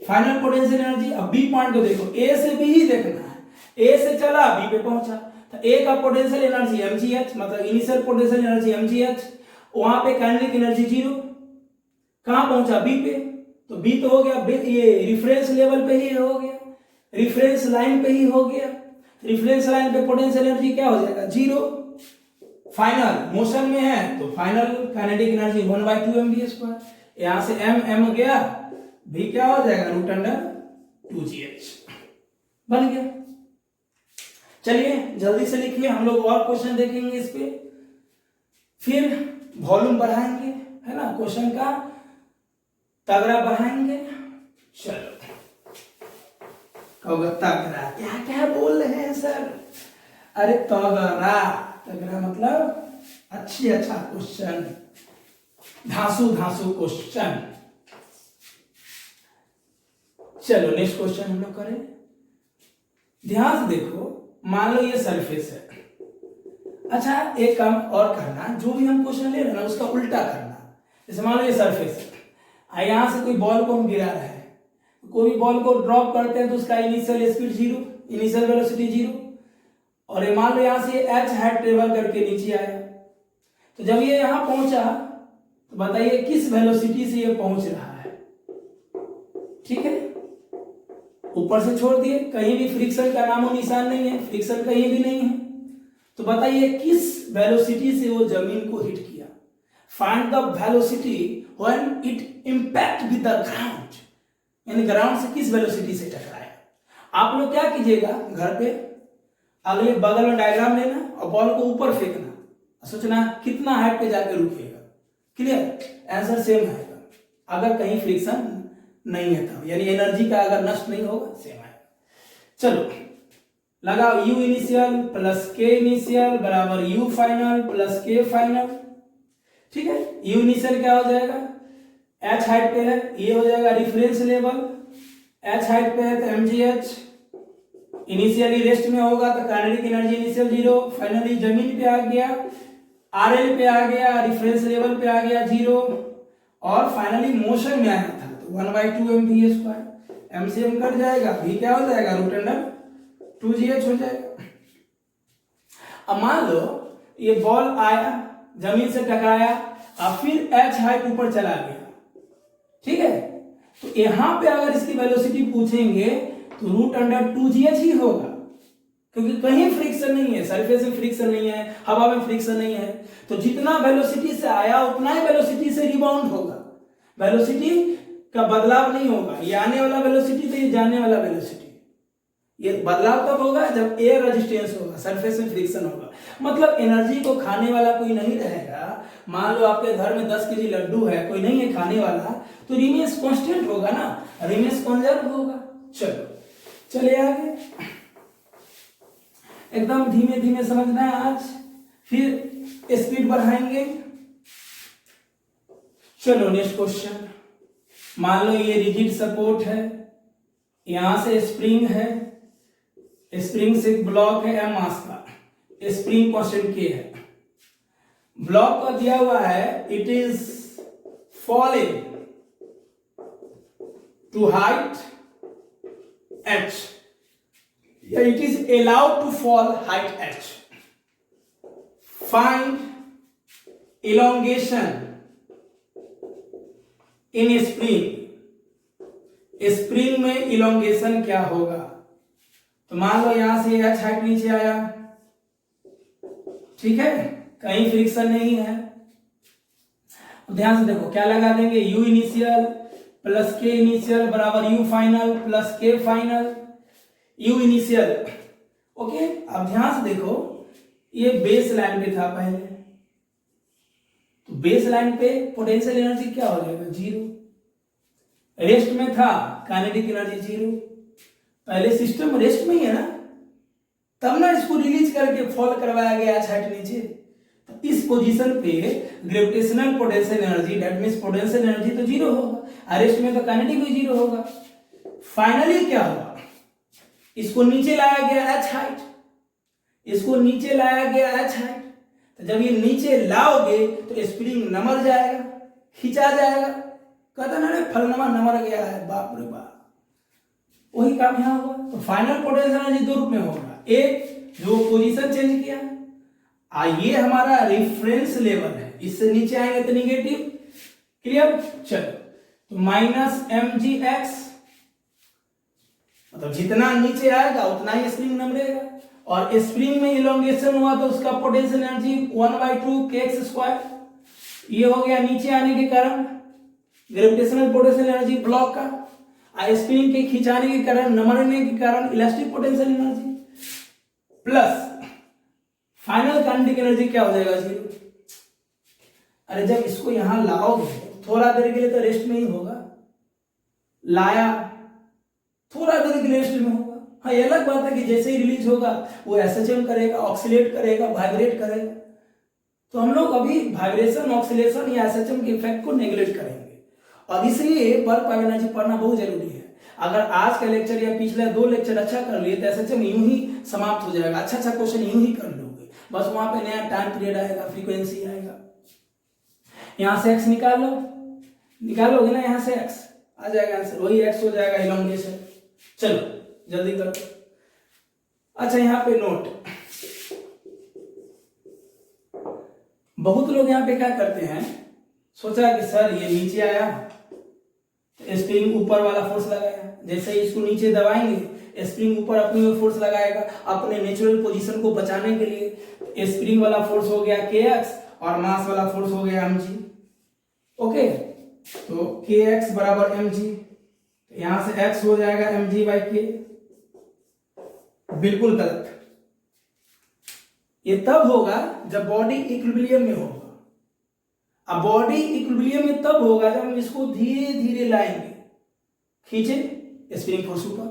फाइनल पोटेंशियल एनर्जी, अब B पॉइंट को देखो, A से B ही देखना है, A से चला B पे पहुंचा, तो A का पोटेंशियल एनर्जी mgh मतलब इनिशियल पोटेंशियल एनर्जी mgh, वहां पे काइनेटिक एनर्जी 0, कहां पहुंचा B पे, तो B तो हो गया, ये रिफरेंस लेवल पे ही हो गया, रिफरेंस लाइन पे ही हो गया, रेफरेंस लाइन पे पोटेंशियल एनर्जी क्या हो जाएगा, जीरो। फाइनल मोशन में है तो फाइनल काइनेटिक एनर्जी 1/2mv²। यहां से m गया, v क्या हो जाएगा, √2gh बन गया। चलिए जल्दी से लिखिए, हम लोग और क्वेश्चन देखेंगे इस पे, फिर वॉल्यूम बढ़ाएंगे, है ना, क्वेश्चन का तगड़ा बढ़ाएंगे। चलो तगड़ा क्या क्या बोल रहे हैं सर, अरे तगड़ा, तगड़ा मतलब अच्छा क्वेश्चन, धांसू क्वेश्चन। चलो नेक्स्ट क्वेश्चन हम लोग करें। ध्यान से देखो, मान लो ये सरफेस है। अच्छा एक काम और करना, जो भी हम क्वेश्चन ले रहे हैं ना उसका उल्टा करना। जैसे मान लो ये सरफेस है, यहां से कोई बॉल को हम गिरा रहे हैं, कोई बॉल को ड्रॉप करते हैं तो उसका initial speed zero, initial velocity zero, और ये मान लो यहां से h हाइट ट्रेवल करके नीचे आया, तो जब ये यहां पहुंचा तो बताइए किस वेलोसिटी से ये पहुंच रहा है। ठीक है, ऊपर से छोड़ दिए, कहीं भी फ्रिक्शन का नामो निशान नहीं है, फ्रिक्शन कहीं भी नहीं है, तो बताइए किस वेलोसिटी से वो जमीन को हिट किया। Find the velocity when it impact with the ground, यानी ग्राउंड से किस वेलोसिटी से टकराया। आप लोग क्या कीजिएगा, घर पे अगले बगल में डायग्राम लेना और बॉल को ऊपर फेंकना, सोचना कितना हाइट पे जाकर रुकेगा। क्लियर, आंसर सेम आएगा अगर कहीं फ्रिक्शन नहीं है तब, यानी एनर्जी का अगर नष्ट नहीं होगा सेम आएगा। चलो लगाओ, u initial plus k initial बराबर u final plus k final. ठीक है, u इनिशियल क्या हो जाएगा, h हाइट पे है, ये हो जाएगा रेफरेंस लेवल, h हाइट पे है तो mgh, इनिशियली रेस्ट में होगा तो kinetic energy initial zero, finally जमीन पे आ गया, rl पे आ गया, रेफरेंस लेवल पे आ गया जीरो, और फाइनली मोशन में आया था तो 1/2mv²। m से m कट जाएगा, v क्या हो जाएगा, √2gh हो जाएगा। अब मान लो ये बॉल आया, जमीन से टकराया, और फिर h हाइट ऊपर चला गया। ठीक है, तो यहां पे अगर इसकी वेलोसिटी पूछेंगे तो √2gh ही होगा, क्योंकि कहीं फ्रिक्शन नहीं है, सरफेस में फ्रिक्शन नहीं है, हवा में फ्रिक्शन नहीं है, तो जितना वेलोसिटी से आया उतना ही वेलोसिटी से रिबाउंड होगा, वेलोसिटी का बदलाव नहीं होगा। ये आने वाला वेलोसिटी तो ये जाने वाला वेलोसिटी, ये बदलाव कब होगा, जब एयर रेजिस्टेंस होगा, सरफेस में फ्रिक्शन होगा। मतलब एनर्जी को खाने वाला कोई नहीं रहेगा। मान लो आपके घर में 10 kg लड्डू है, कोई नहीं है खाने वाला, तो रिमेंस कांस्टेंट होगा ना, रिमेंस कंजर्व होगा। चलो चले आगे, एकदम धीमे धीमे समझना है आज, फिर स्पीड बढ़ाएंगे। चलो नेक्स्ट क्वेश्चन, मान लो ये रिजिड सपोर्ट है, यहां से स्प्रिंग है, स्प्रिंग से ब्लॉक है m मास का, स्प्रिंग कांस्टेंट k है, ब्लॉक का दिया हुआ है it is falling to height h, it is allowed to fall height h. Find elongation in spring. Spring में इलोंगेशन क्या होगा। तो मान लो यहां से h हाइट नीचे आया, ठीक है, कहीं फ्रिक्शन नहीं है, ध्यान से देखो क्या लगा देंगे, u initial plus k initial बराबर u final plus k final, u initial. Okay, अब ध्यान से देखो, ये बेस लाइन पे था पहले, तो बेस लाइन पे पोटेंशियल एनर्जी क्या हो जाएगा, जीरो। रेस्ट में था, काइनेटिक एनर्जी जीरो। पहले सिस्टम रेस्ट में ही है ना, तब ना इसको रिलीज करके फॉल करवाया गया h हाइट नीचे। तो इस पोजीशन पे gravitational potential energy, that means potential energy तो जीरो होगा, रेस्ट में तो काइनेटिक भी जीरो होगा। फाइनली क्या होगा, इसको नीचे लाया गया h हाइट, इसको नीचे लाया गया h हाइट, तो जब ये नीचे लाओगे तो स्प्रिंग नमर जाएगा, खिंचा जाएगा, कहता ना रे फलनमा नमर गया है, बाप रे बाप, वही काम यहाँ होगा। तो फाइनल पोटेंशियल एनर्जी दो रूप में होगा, एक जो पोजीशन चेंज किया, ये हमारा रेफरेंस लेवल है, इससे नीचे आएंगे तो निगेटिव। क्लियर, चलो तो माइनस mgx, मतलब जितना नीचे आएगा उतना ही स्प्रिंग नमरेगा, और स्प्रिंग में इलोंगेशन हुआ तो उसका पोटेंशियल एनर्जी 1/2 kx²। ये हो गया नीचे आने के कारण ग्रेविटेशनल पोटेंशियल एनर्जी ब्लॉक का, स्प्रिंग के खिंचाने के कारण नमरने के कारण elastic potential energy, plus final kinetic energy क्या हो जाएगा 0। अरे जब इसको यहां लाओगे थोड़ा देर के लिए तो रेस्ट में ही होगा, लाया थोड़ा देर के लिए रेस्ट में होगा। हाँ ये अलग बात है कि जैसे ही रिलीज होगा वो एसएचएम करेगा, ऑक्सीलेट करेगा, वाइब्रेट करेगा। तो हम लोग अभी वाइब्रेशन, ऑक्सीलेशन या एसएचएम के इफेक्ट को नेग्लेक्ट करेंगे, और इसलिए वर्क पावर एनर्जी पढ़ना बहुत जरूरी है। अगर आज का लेक्चर या पिछले 2 लेक्चर अच्छा कर लिए तो एसएचएम यूं ही समाप्त हो जाएगा, अच्छा क्वेश्चन यूं ही कर लोगे, बस वहां पे नया टाइम पीरियड आएगा, फ्रीक्वेंसी आएगा। यहां से एक्स निकाल लो, निकालोगे ना यहां से एक्स आ जाएगा आंसर, वही एक्स हो जाएगा इलोंगेशन। चलो जल्दी करो। अच्छा यहाँ पे नोट, बहुत लोग यहाँ पे क्या करते हैं, सोचा कि सर ये नीचे आया तो स्प्रिंग ऊपर वाला फोर्स लगाया, जैसे ही इसको नीचे दबाएंगे स्प्रिंग ऊपर अपनी ओर फोर्स लगाएगा अपने नेचुरल पोजीशन को बचाने के लिए। स्प्रिंग वाला फोर्स हो गया kx और मास वाला फोर्स हो गया mg। ओके, तो kx बराबर mg, यहां से x हो जाएगा mg/k। बिल्कुल गलत, ये तब होगा जब बॉडी इक्विलिब्रियम में होगा। अब बॉडी इक्विलिब्रियम में तब होगा जब हम इसको धीरे धीरे लाएंगे, खींचे स्प्रिंग फोर्स ऊपर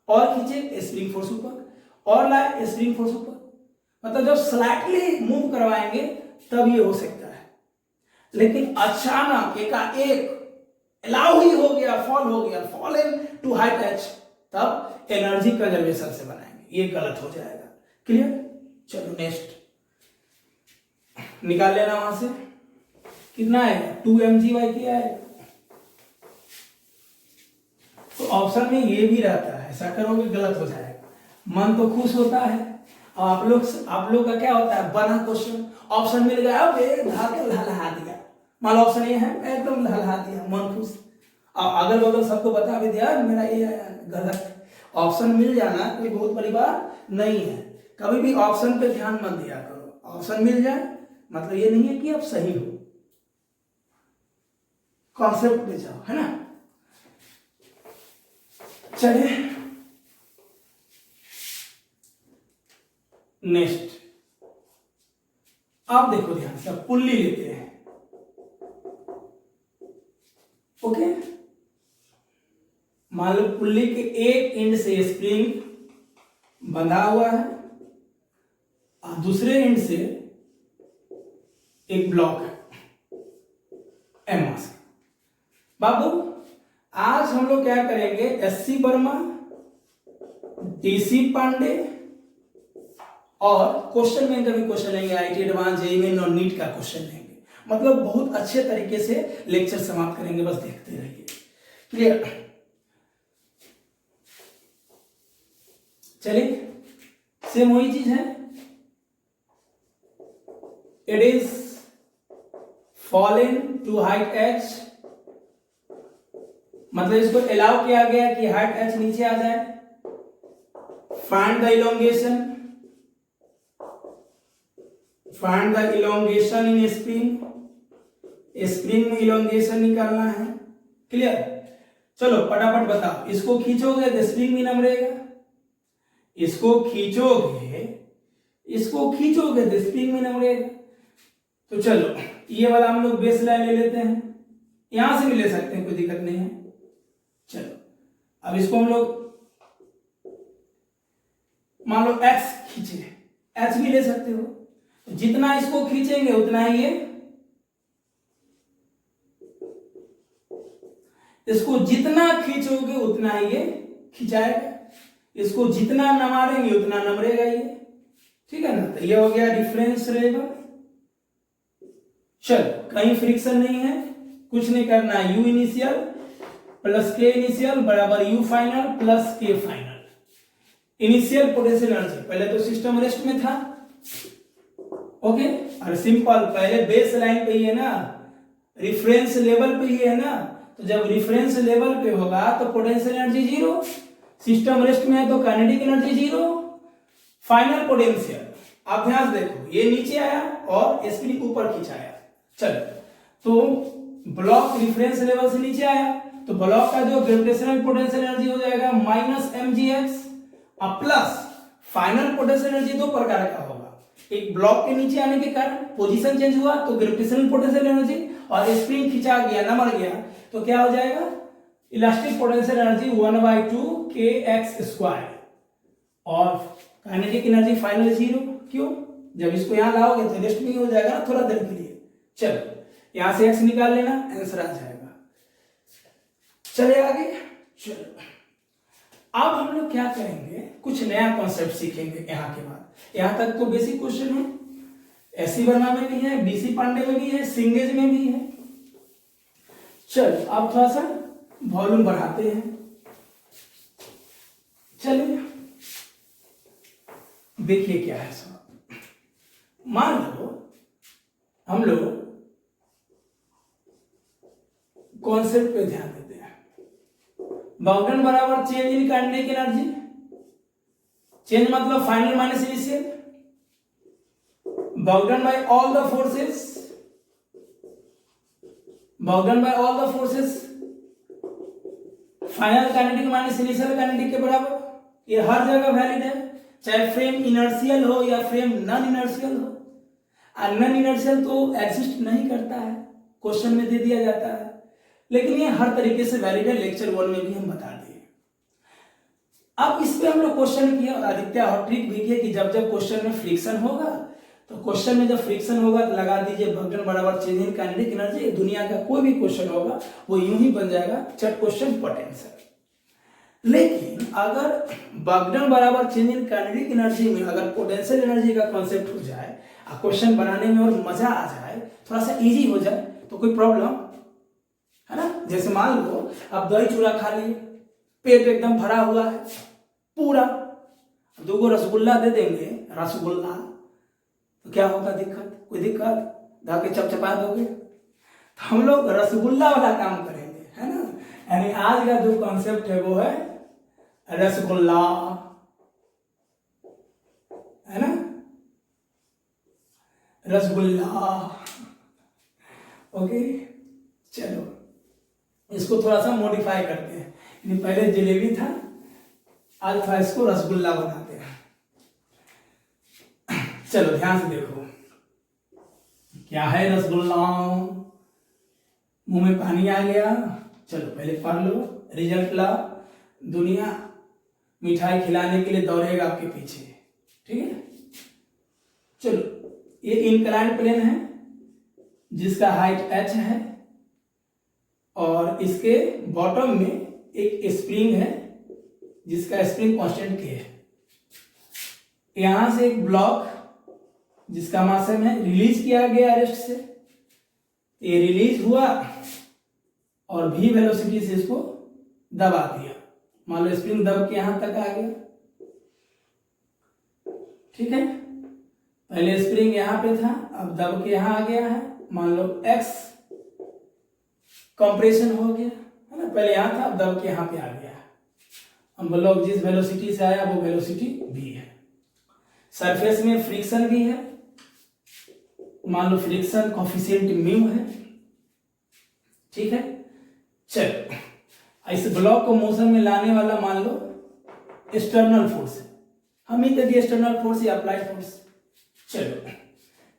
और खींचे स्प्रिंग फोर्स ऊपर और लाए स्प्रिंग फोर्स ऊपर, मतलब जब स्लाइटली मूव करवाएंगे तब ये हो सकता है। लेकिन अचानक एकाएक अलाउ ही हो गया, फॉल हो गया, fall in to height H, तब एनर्जी कंजर्वेशन से बनाएंगे, ये गलत हो जाएगा। क्लियर? चलो नेक्स्ट निकाल लेना, वहां से कितना आएगा 2mg/k आएगा। तो ऑप्शन में ये भी रहता है, ऐसा करोगे गलत हो जाएगा। मन तो खुश होता है, और आप लोग का क्या होता है, बना क्वेश्चन ऑप्शन मिल गया, अब धाकल लहला दिया, मान ऑप्शन ये है एकदम लहला दिया, मन खुश। और अगल बगल सबको बता भी दिया मेरा ये आया, गलत। ऑप्शन मिल जाना कोई बहुत बड़ी बात नहीं है, कभी भी ऑप्शन पे ध्यान मत दिया करो। ऑप्शन मिल जाए मतलब ये नहीं है कि आप सही हो, कॉन्सेप्ट पे जाओ, है ना। चलिए नेक्स्ट, आप देखो ध्यान से, पुल्ली लेते हैं। ओके, मान लो पुल्ली के एक एंड से स्प्रिंग बंधा हुआ है और दूसरे एंड से एक ब्लॉक है एम मास। बाबू आज हम लोग क्या करेंगे, एससी वर्मा, डीसी पांडे और क्वेश्चन बैंक का भी क्वेश्चन लेंगे, आईटी एडवांस, जेईई मेन और नीट का क्वेश्चन लेंगे। मतलब बहुत अच्छे तरीके से लेक्चर समाप्त करेंगे, बस देखते रहिए। क्लियर? चलिए सेम वही चीज है, it is falling to height h, मतलब इसको अलाउ किया गया कि हाइट h नीचे आ जाए। Find the elongation, find the elongation in spring, spring में इलोंगेशन निकालना है। क्लियर? चलो फटाफट बताओ, इसको खींचोगे तो स्प्रिंग भी नमरेगा, इसको खींचोगे तो स्प्रिंग में नमरेगा। तो चलो ये वाला हम लोग बेस लाइन ले लेते हैं, यहां से भी ले सकते हैं, कोई दिक्कत नहीं है। चलो अब इसको हम लोग मान लो x खींचे, h भी ले सकते हो, जितना इसको खींचेंगे उतना ही ये, इसको जितना खींचोगे उतना ही ये खिंचाएगा, इसको जितना नमारेंगे उतना नमरेगा ये, ठीक है ना। तो ये हो गया डिफरेंस लेवल। चल कहीं फ्रिक्शन नहीं है, कुछ नहीं करना है, यू इनिशियल प्लस के इनिशियल बराबर यू फाइनल प्लस के फाइनल। इनिशियल पोटेंशियल एनर्जी, पहले तो सिस्टम रेस्ट में था, ओके, और सिंपल पहले बेस लाइन पे ही है ना, रिफरेंस लेवल पे ही है ना, तो जब रिफरेंस लेवल पे होगा तो potential energy zero, system rest में है तो kinetic energy zero, final potential, आप ध्यान से देखो, ये नीचे आया और स्प्रिंग ऊपर खिंचाया। चलो, तो ब्लॉक रिफरेंस लेवल से नीचे आया तो ब्लॉक का जो ग्रेविटेशनल पोटेंशियल एनर्जी हो जाएगा माइनस mgx और प्लस फाइनल पोटेंशियल एनर्जी दो प्रकार का होगा। एक ब्लॉक के नीचे आने के कारण पोजीशन चेंज हुआ तो ग्रेविटेशनल पोटेंशियल एनर्जी, और स्प्रिंग खिंचा गया, नमर गया तो क्या हो जाएगा, इलास्टिक पोटेंशियल एनर्जी 1/2 kx²। और काइनेटिक एनर्जी फाइनल 0। क्यों? जब इसको यहां लाओगे तो रेस्ट नहीं हो जाएगा ना थोड़ा देर के लिए। चलो, यहां से x निकाल लेना, आंसर आ जाएगा। चले आगे। चलो, अब हम लोग क्या करेंगे, कुछ नया कॉन्सेप्ट सीखेंगे यहाँ के बाद। यहाँ तक तो बेसिक क्वेश्चन है, एससी वर्मा में भी है, बीसी पांडे में भी है, सिंगेज में भी है। चलो, अब थोड़ा सा वॉल्यूम बढ़ाते हैं। चलिए देखिए क्या है सब। मान लो हम लोग कॉन्सेप्ट पे ध्यान देते हैं। बाउंडन बराबर change in kinetic energy, change मतलब फाइनल माइनस इनिशियल, बाउंडन बाय ऑल द फोर्सेस, बाउंडन by all the forces, final kinetic minus initial kinetic के बराबर। ये हर जगह वैलिड है, चाहे फ्रेम इनर्शियल हो या फ्रेम नॉन इनर्शियल हो। नॉन इनर्शियल तो एग्जिस्ट नहीं करता है, क्वेश्चन में दे दिया जाता है, लेकिन ये हर तरीके से वैलिड है, लेक्चर 1 में भी हम बता दिए। अब इस पे हम लोग क्वेश्चन किया और आदित्य हॉट ट्रिक भी किया कि जब जब क्वेश्चन में फ्रिक्शन होगा तो क्वेश्चन में जब फ्रिक्शन होगा तो लगा दीजिए बर्गन बराबर चेंज इन काइनेटिक एनर्जी। दुनिया का कोई भी क्वेश्चन होगा वो यूं ही बन जाएगा, चट क्वेश्चन पोटेंशियल। लेकिन अगर बर्गन बराबर चेंज इन काइनेटिक एनर्जी में अगर पोटेंशियल एनर्जी का कॉन्सेप्ट हो जाए और क्वेश्चन बनाने में और मजा आ जाए, थोड़ा सा इजी हो जाए, तो कोई प्रॉब्लम है ना। जैसे मान लो अब दही चूड़ा खा लिए, पेट एकदम भरा हुआ है पूरा, 2 रसगुल्ला दे देंगे, रसगुल्ला, तो क्या होगा, दिक्कत? कोई दिक्कत? जाके चपचपा दोगे? तो हम लोग रसगुल्ला वाला काम करेंगे, है ना। यानी आज का जो कॉन्सेप्ट है वो है रसगुल्ला, है ना, रसगुल्ला। ओके, चलो इसको थोड़ा सा मॉडिफाई करते हैं। पहले जलेबी था, आज थोड़ा इसको रसगुल्ला बनाते हैं। चलो ध्यान से देखो, क्या है रसगुल्ला, मुंह में पानी आ गया। चलो पहले पढ़ लो, रिजल्ट लाओ। दुनिया मिठाई खिलाने के लिए दौड़ेगा आपके पीछे, ठीक है। चलो, ये इनक्लाइंड प्लेन है जिसका हाइट h है और इसके बॉटम में एक स्प्रिंग है जिसका स्प्रिंग कांस्टेंट k है। यहां से एक ब्लॉक जिसका माध्यम है रिलीज किया गया रेस्ट से, ये रिलीज हुआ और v वेलोसिटी से इसको दबा दिया। मान लो स्प्रिंग दब के यहां तक आ गया, ठीक है। पहले स्प्रिंग यहां पे था, अब दब के यहां आ गया है। मान लो x कंप्रेशन हो गया, है ना, पहले यहां था, अब दब के यहां पे आ गया है। अब ब्लॉक जिस वेलोसिटी से आया वो वेलोसिटी v है। सरफेस में फ्रिक्शन भी है, मान लो फ्रिक्शन कोफिशिएंट म्यू है, ठीक है। चलो, इस ब्लॉक को मोशन में लाने वाला मान लो एक्सटर्नल फोर्स है, हम ही तो एक्सटर्नल फोर्स या अप्लाइड फोर्स। चलो,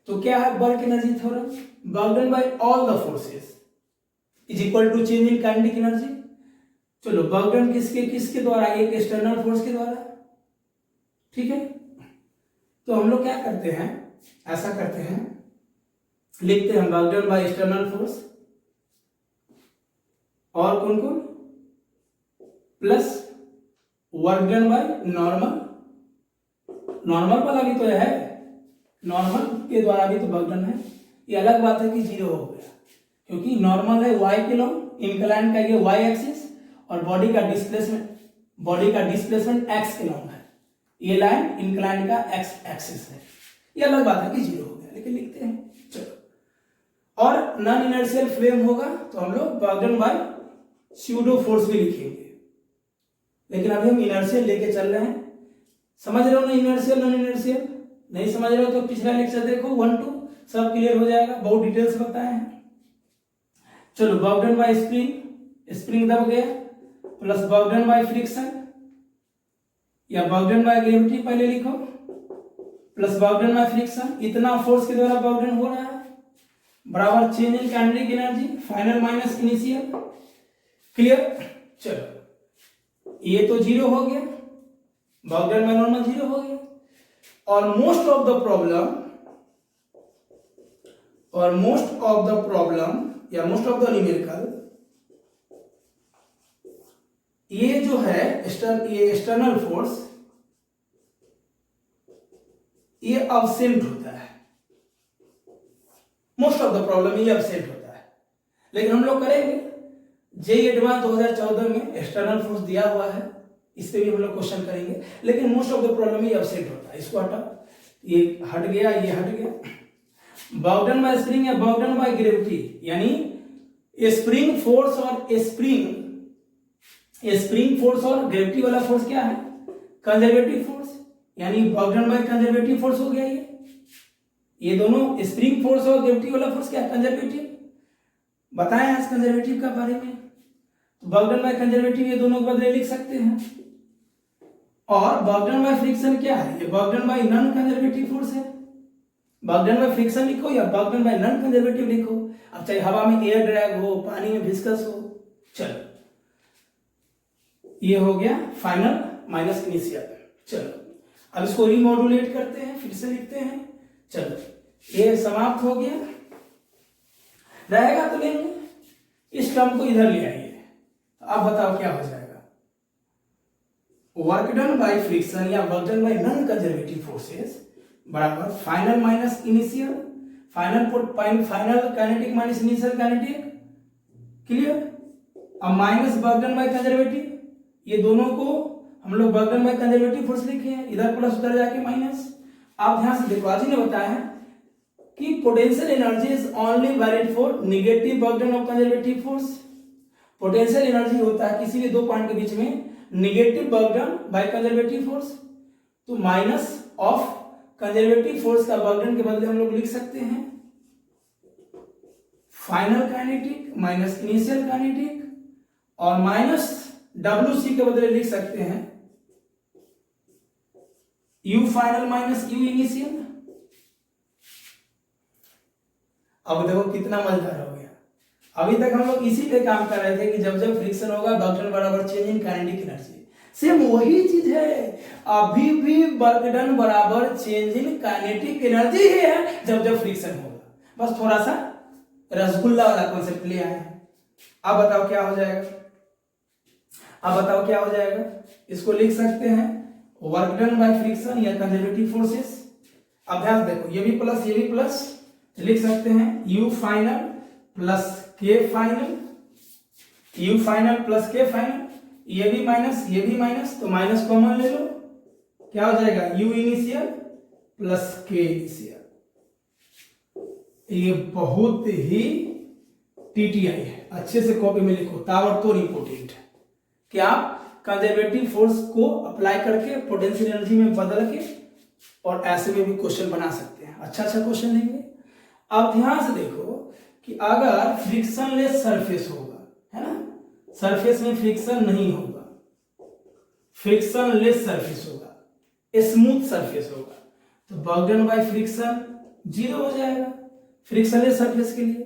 तो क्या है work energy theorem, work done by all the forces is equal to change in kinetic energy. चलो, बर्डन किसके किसके द्वारा, एक एक्सटर्नल फोर्स के द्वारा, ठीक है। तो हम लोग क्या करते हैं, ऐसा करते हैं, लिखते हैं बर्डन बाय एक्सटर्नल फोर्स और कौन कौन, plus work done by normal, normal वाला भी तो है, नॉर्मल के द्वारा भी तो वर्क डन है। ये अलग बात है कि 0 हो गया क्योंकि नॉर्मल है y के लॉन्ग, इंक्लाइन का ये y एक्सिस और बॉडी का डिस्प्लेसमेंट x के लॉन्ग है। ये लाइन इंक्लाइन का x एक्सिस है। ये अलग बात है कि 0 हो गया, लेकिन लिखते हैं। चलो, और नॉन इनर्शियल फ्रेम होगा तो हम लोग बर्डन बाय स्यूडो फोर्स भी लिखेंगे, लेकिन अभी हम इनर्शियल लेके चल रहे हैं। समझ रहे हो ना इनर्शियल नॉन इनर्शियल? नहीं समझ रहे हो तो पिछला लेक्चर देखो 1 2 सब क्लियर हो जाएगा, बहुत डिटेल से बताए हैं। चलो work done by spring, spring दब गया, plus work done by friction या वर्क डन बाय ग्रेविटी पहले लिखो, plus work done by friction, इतना फोर्स के द्वारा वर्क डन हो रहा है, बराबर change in kinetic energy final minus initial. Clear? चलो ये तो जीरो हो गया, work done by normal zero हो गया। और मोस्ट ऑफ द प्रॉब्लम या मोस्ट ऑफ द न्यूमेरिकल, ये जो है ये एक्सटर्नल फोर्स ये अब्सेंट होता है, मोस्ट ऑफ द प्रॉब्लम ये अब्सेंट होता है। लेकिन हम लोग करेंगे जेईई एडवांस 2014 में एक्सटर्नल फोर्स दिया हुआ है, इस पे भी हम लोग क्वेश्चन करेंगे, लेकिन मोस्ट ऑफ द प्रॉब्लम ये अब्सेंट होता है। इसको हटा, ये हट गया, ये हट गया। वर्क डन बाय स्प्रिंग या वर्क डन बाय ग्रेविटी, यानी स्प्रिंग फोर्स और स्प्रिंग फोर्स और ग्रेविटी वाला फोर्स क्या है? कंजर्वेटिव फोर्स, यानी work done by conservative force हो गया। ये दोनों स्प्रिंग फोर्स और ग्रेविटी वाला फोर्स क्या है? कंजर्वेटिव। बताएं आज कंजर्वेटिव का बारे में, तो वर्क डन बाय कंजर्वेटिव ये दोनों के बदले लिख सकते हैं। और वर्क डन बाय फ्रिक्शन क्या है? ये work done by non conservative force है। वर्क डन बाय फ्रिक्शन लिखो या work done by non conservative लिखो, अब चाहे हवा में एयर ड्रैग हो, पानी में विस्कस हो। चलो ये हो गया फाइनल माइनस इनिशियल। चलो अब इसको रिमॉड्यूलेट करते हैं, फिर से लिखते हैं। चलो ये समाप्त हो गया, रहेगा तो लेंगे, इस टर्म को इधर ले आइए। अब बताओ क्या हो जाएगा? वर्क डन बाय फ्रिक्शन या work done by non conservative forces बराबर final minus initial, final kinetic minus initial kinetic. Clear? अब minus work done by conservative, ये दोनों को हम लोग work done by conservative force लिखे हैं, इधर प्लस उधर जाके माइनस। आप ध्यान से देखो, आज ही ने बताया है कि potential energy is only valid for negative work done of conservative force. Potential energy होता है किसी भी दो पॉइंट के बीच में negative work done by conservative force, तो माइनस ऑफ कंजर्वेटिव फोर्स का वर्क डन के बदले हम लोग लिख सकते हैं final kinetic minus initial kinetic, और माइनस WC के बदले लिख सकते हैं U final minus U initial. अब देखो कितना मजेदार हो गया। अभी तक हम लोग इसी पे काम कर रहे थे कि जब जब फ्रिक्शन होगा वर्क डन बराबर change in kinetic energy, same वही चीज है। अभी भी वर्क डन बराबर चेंज इन काइनेटिक एनर्जी ही है जब जब फ्रिक्शन होगा, बस थोड़ा सा रसगुल्ला वाला कॉन्सेप्ट ले आए हैं। अब बताओ क्या हो जाएगा? इसको लिख सकते हैं वर्क डन बाय फ्रिक्शन या कंजर्वेटिव फोर्सेस। अब ध्यान देखो, ये भी प्लस लिख सकते हैं U final plus K final, U final plus K final, ये भी माइनस, तो माइनस कॉमन ले लो, क्या हो जाएगा? U initial plus K initial. ये बहुत ही TTI है, अच्छे से कॉपी में लिखो, ताबड़तोड़ इंपोर्टेंट है कि आप कंजर्वेटिव फोर्स को अप्लाई करके पोटेंशियल एनर्जी में बदल के और ऐसे में भी क्वेश्चन बना सकते हैं। अच्छा क्वेश्चन लेंगे। अब ध्यान से देखो कि अगर फ्रिक्शनलेस सरफेस होगा, है ना, सरफेस में फ्रिक्शन नहीं होगा, फ्रिक्शनलेस सरफेस होगा, स्मूथ सरफेस होगा, तो work done by friction zero हो जाएगा फ्रिक्शनलेस सरफेस के लिए।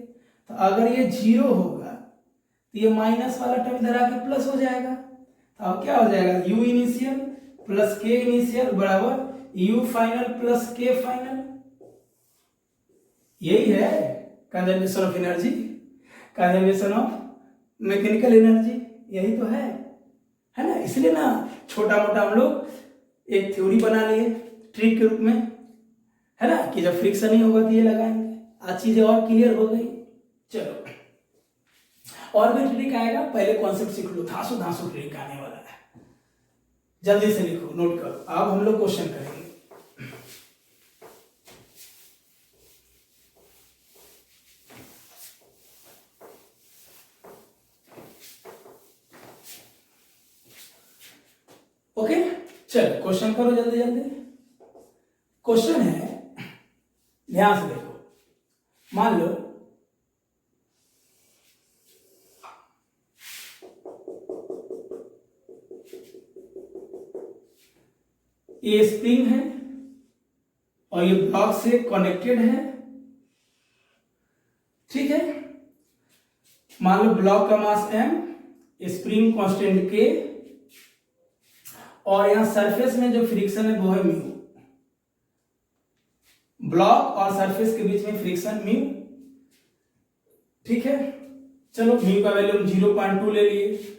तो अगर ये जीरो होगा तो ये माइनस वाला टर्म इधर आके प्लस हो जाएगा, तो अब क्या हो जाएगा? U initial plus K initial बराबर U final plus K final. यही है conservation of energy, conservation of mechanical energy, यही तो है ना। इसलिए ना छोटा मोटा हम लोग एक थ्योरी बना लिए ट्रिक के रूप में, है ना, कि जब फ्रिक्शन नहीं होगा तो ये लगाएंगे। आज चीजें और क्लियर हो गई। चलो और भी ट्रिक आएगा, पहले कॉन्सेप्ट सीख लो, धांसू ट्रिक आने वाला है, जल्दी से लिखो, नोट करो। अब हम लोग क्वेश्चन करेंगे। ओके चल क्वेश्चन करो जल्दी जल्दी। क्वेश्चन है, ध्यान से देखो, मान लो ये स्प्रिंग है और ये ब्लॉक से कनेक्टेड है, ठीक है। मान लो ब्लॉक का मास m, स्प्रिंग कांस्टेंट k, और यहां सरफेस में जो फ्रिक्शन है वो है म्यू। ब्लॉक और सरफेस के बीच में फ्रिक्शन म्यू, ठीक है। चलो म्यू का वैल्यू हम 0.2 ले लिए,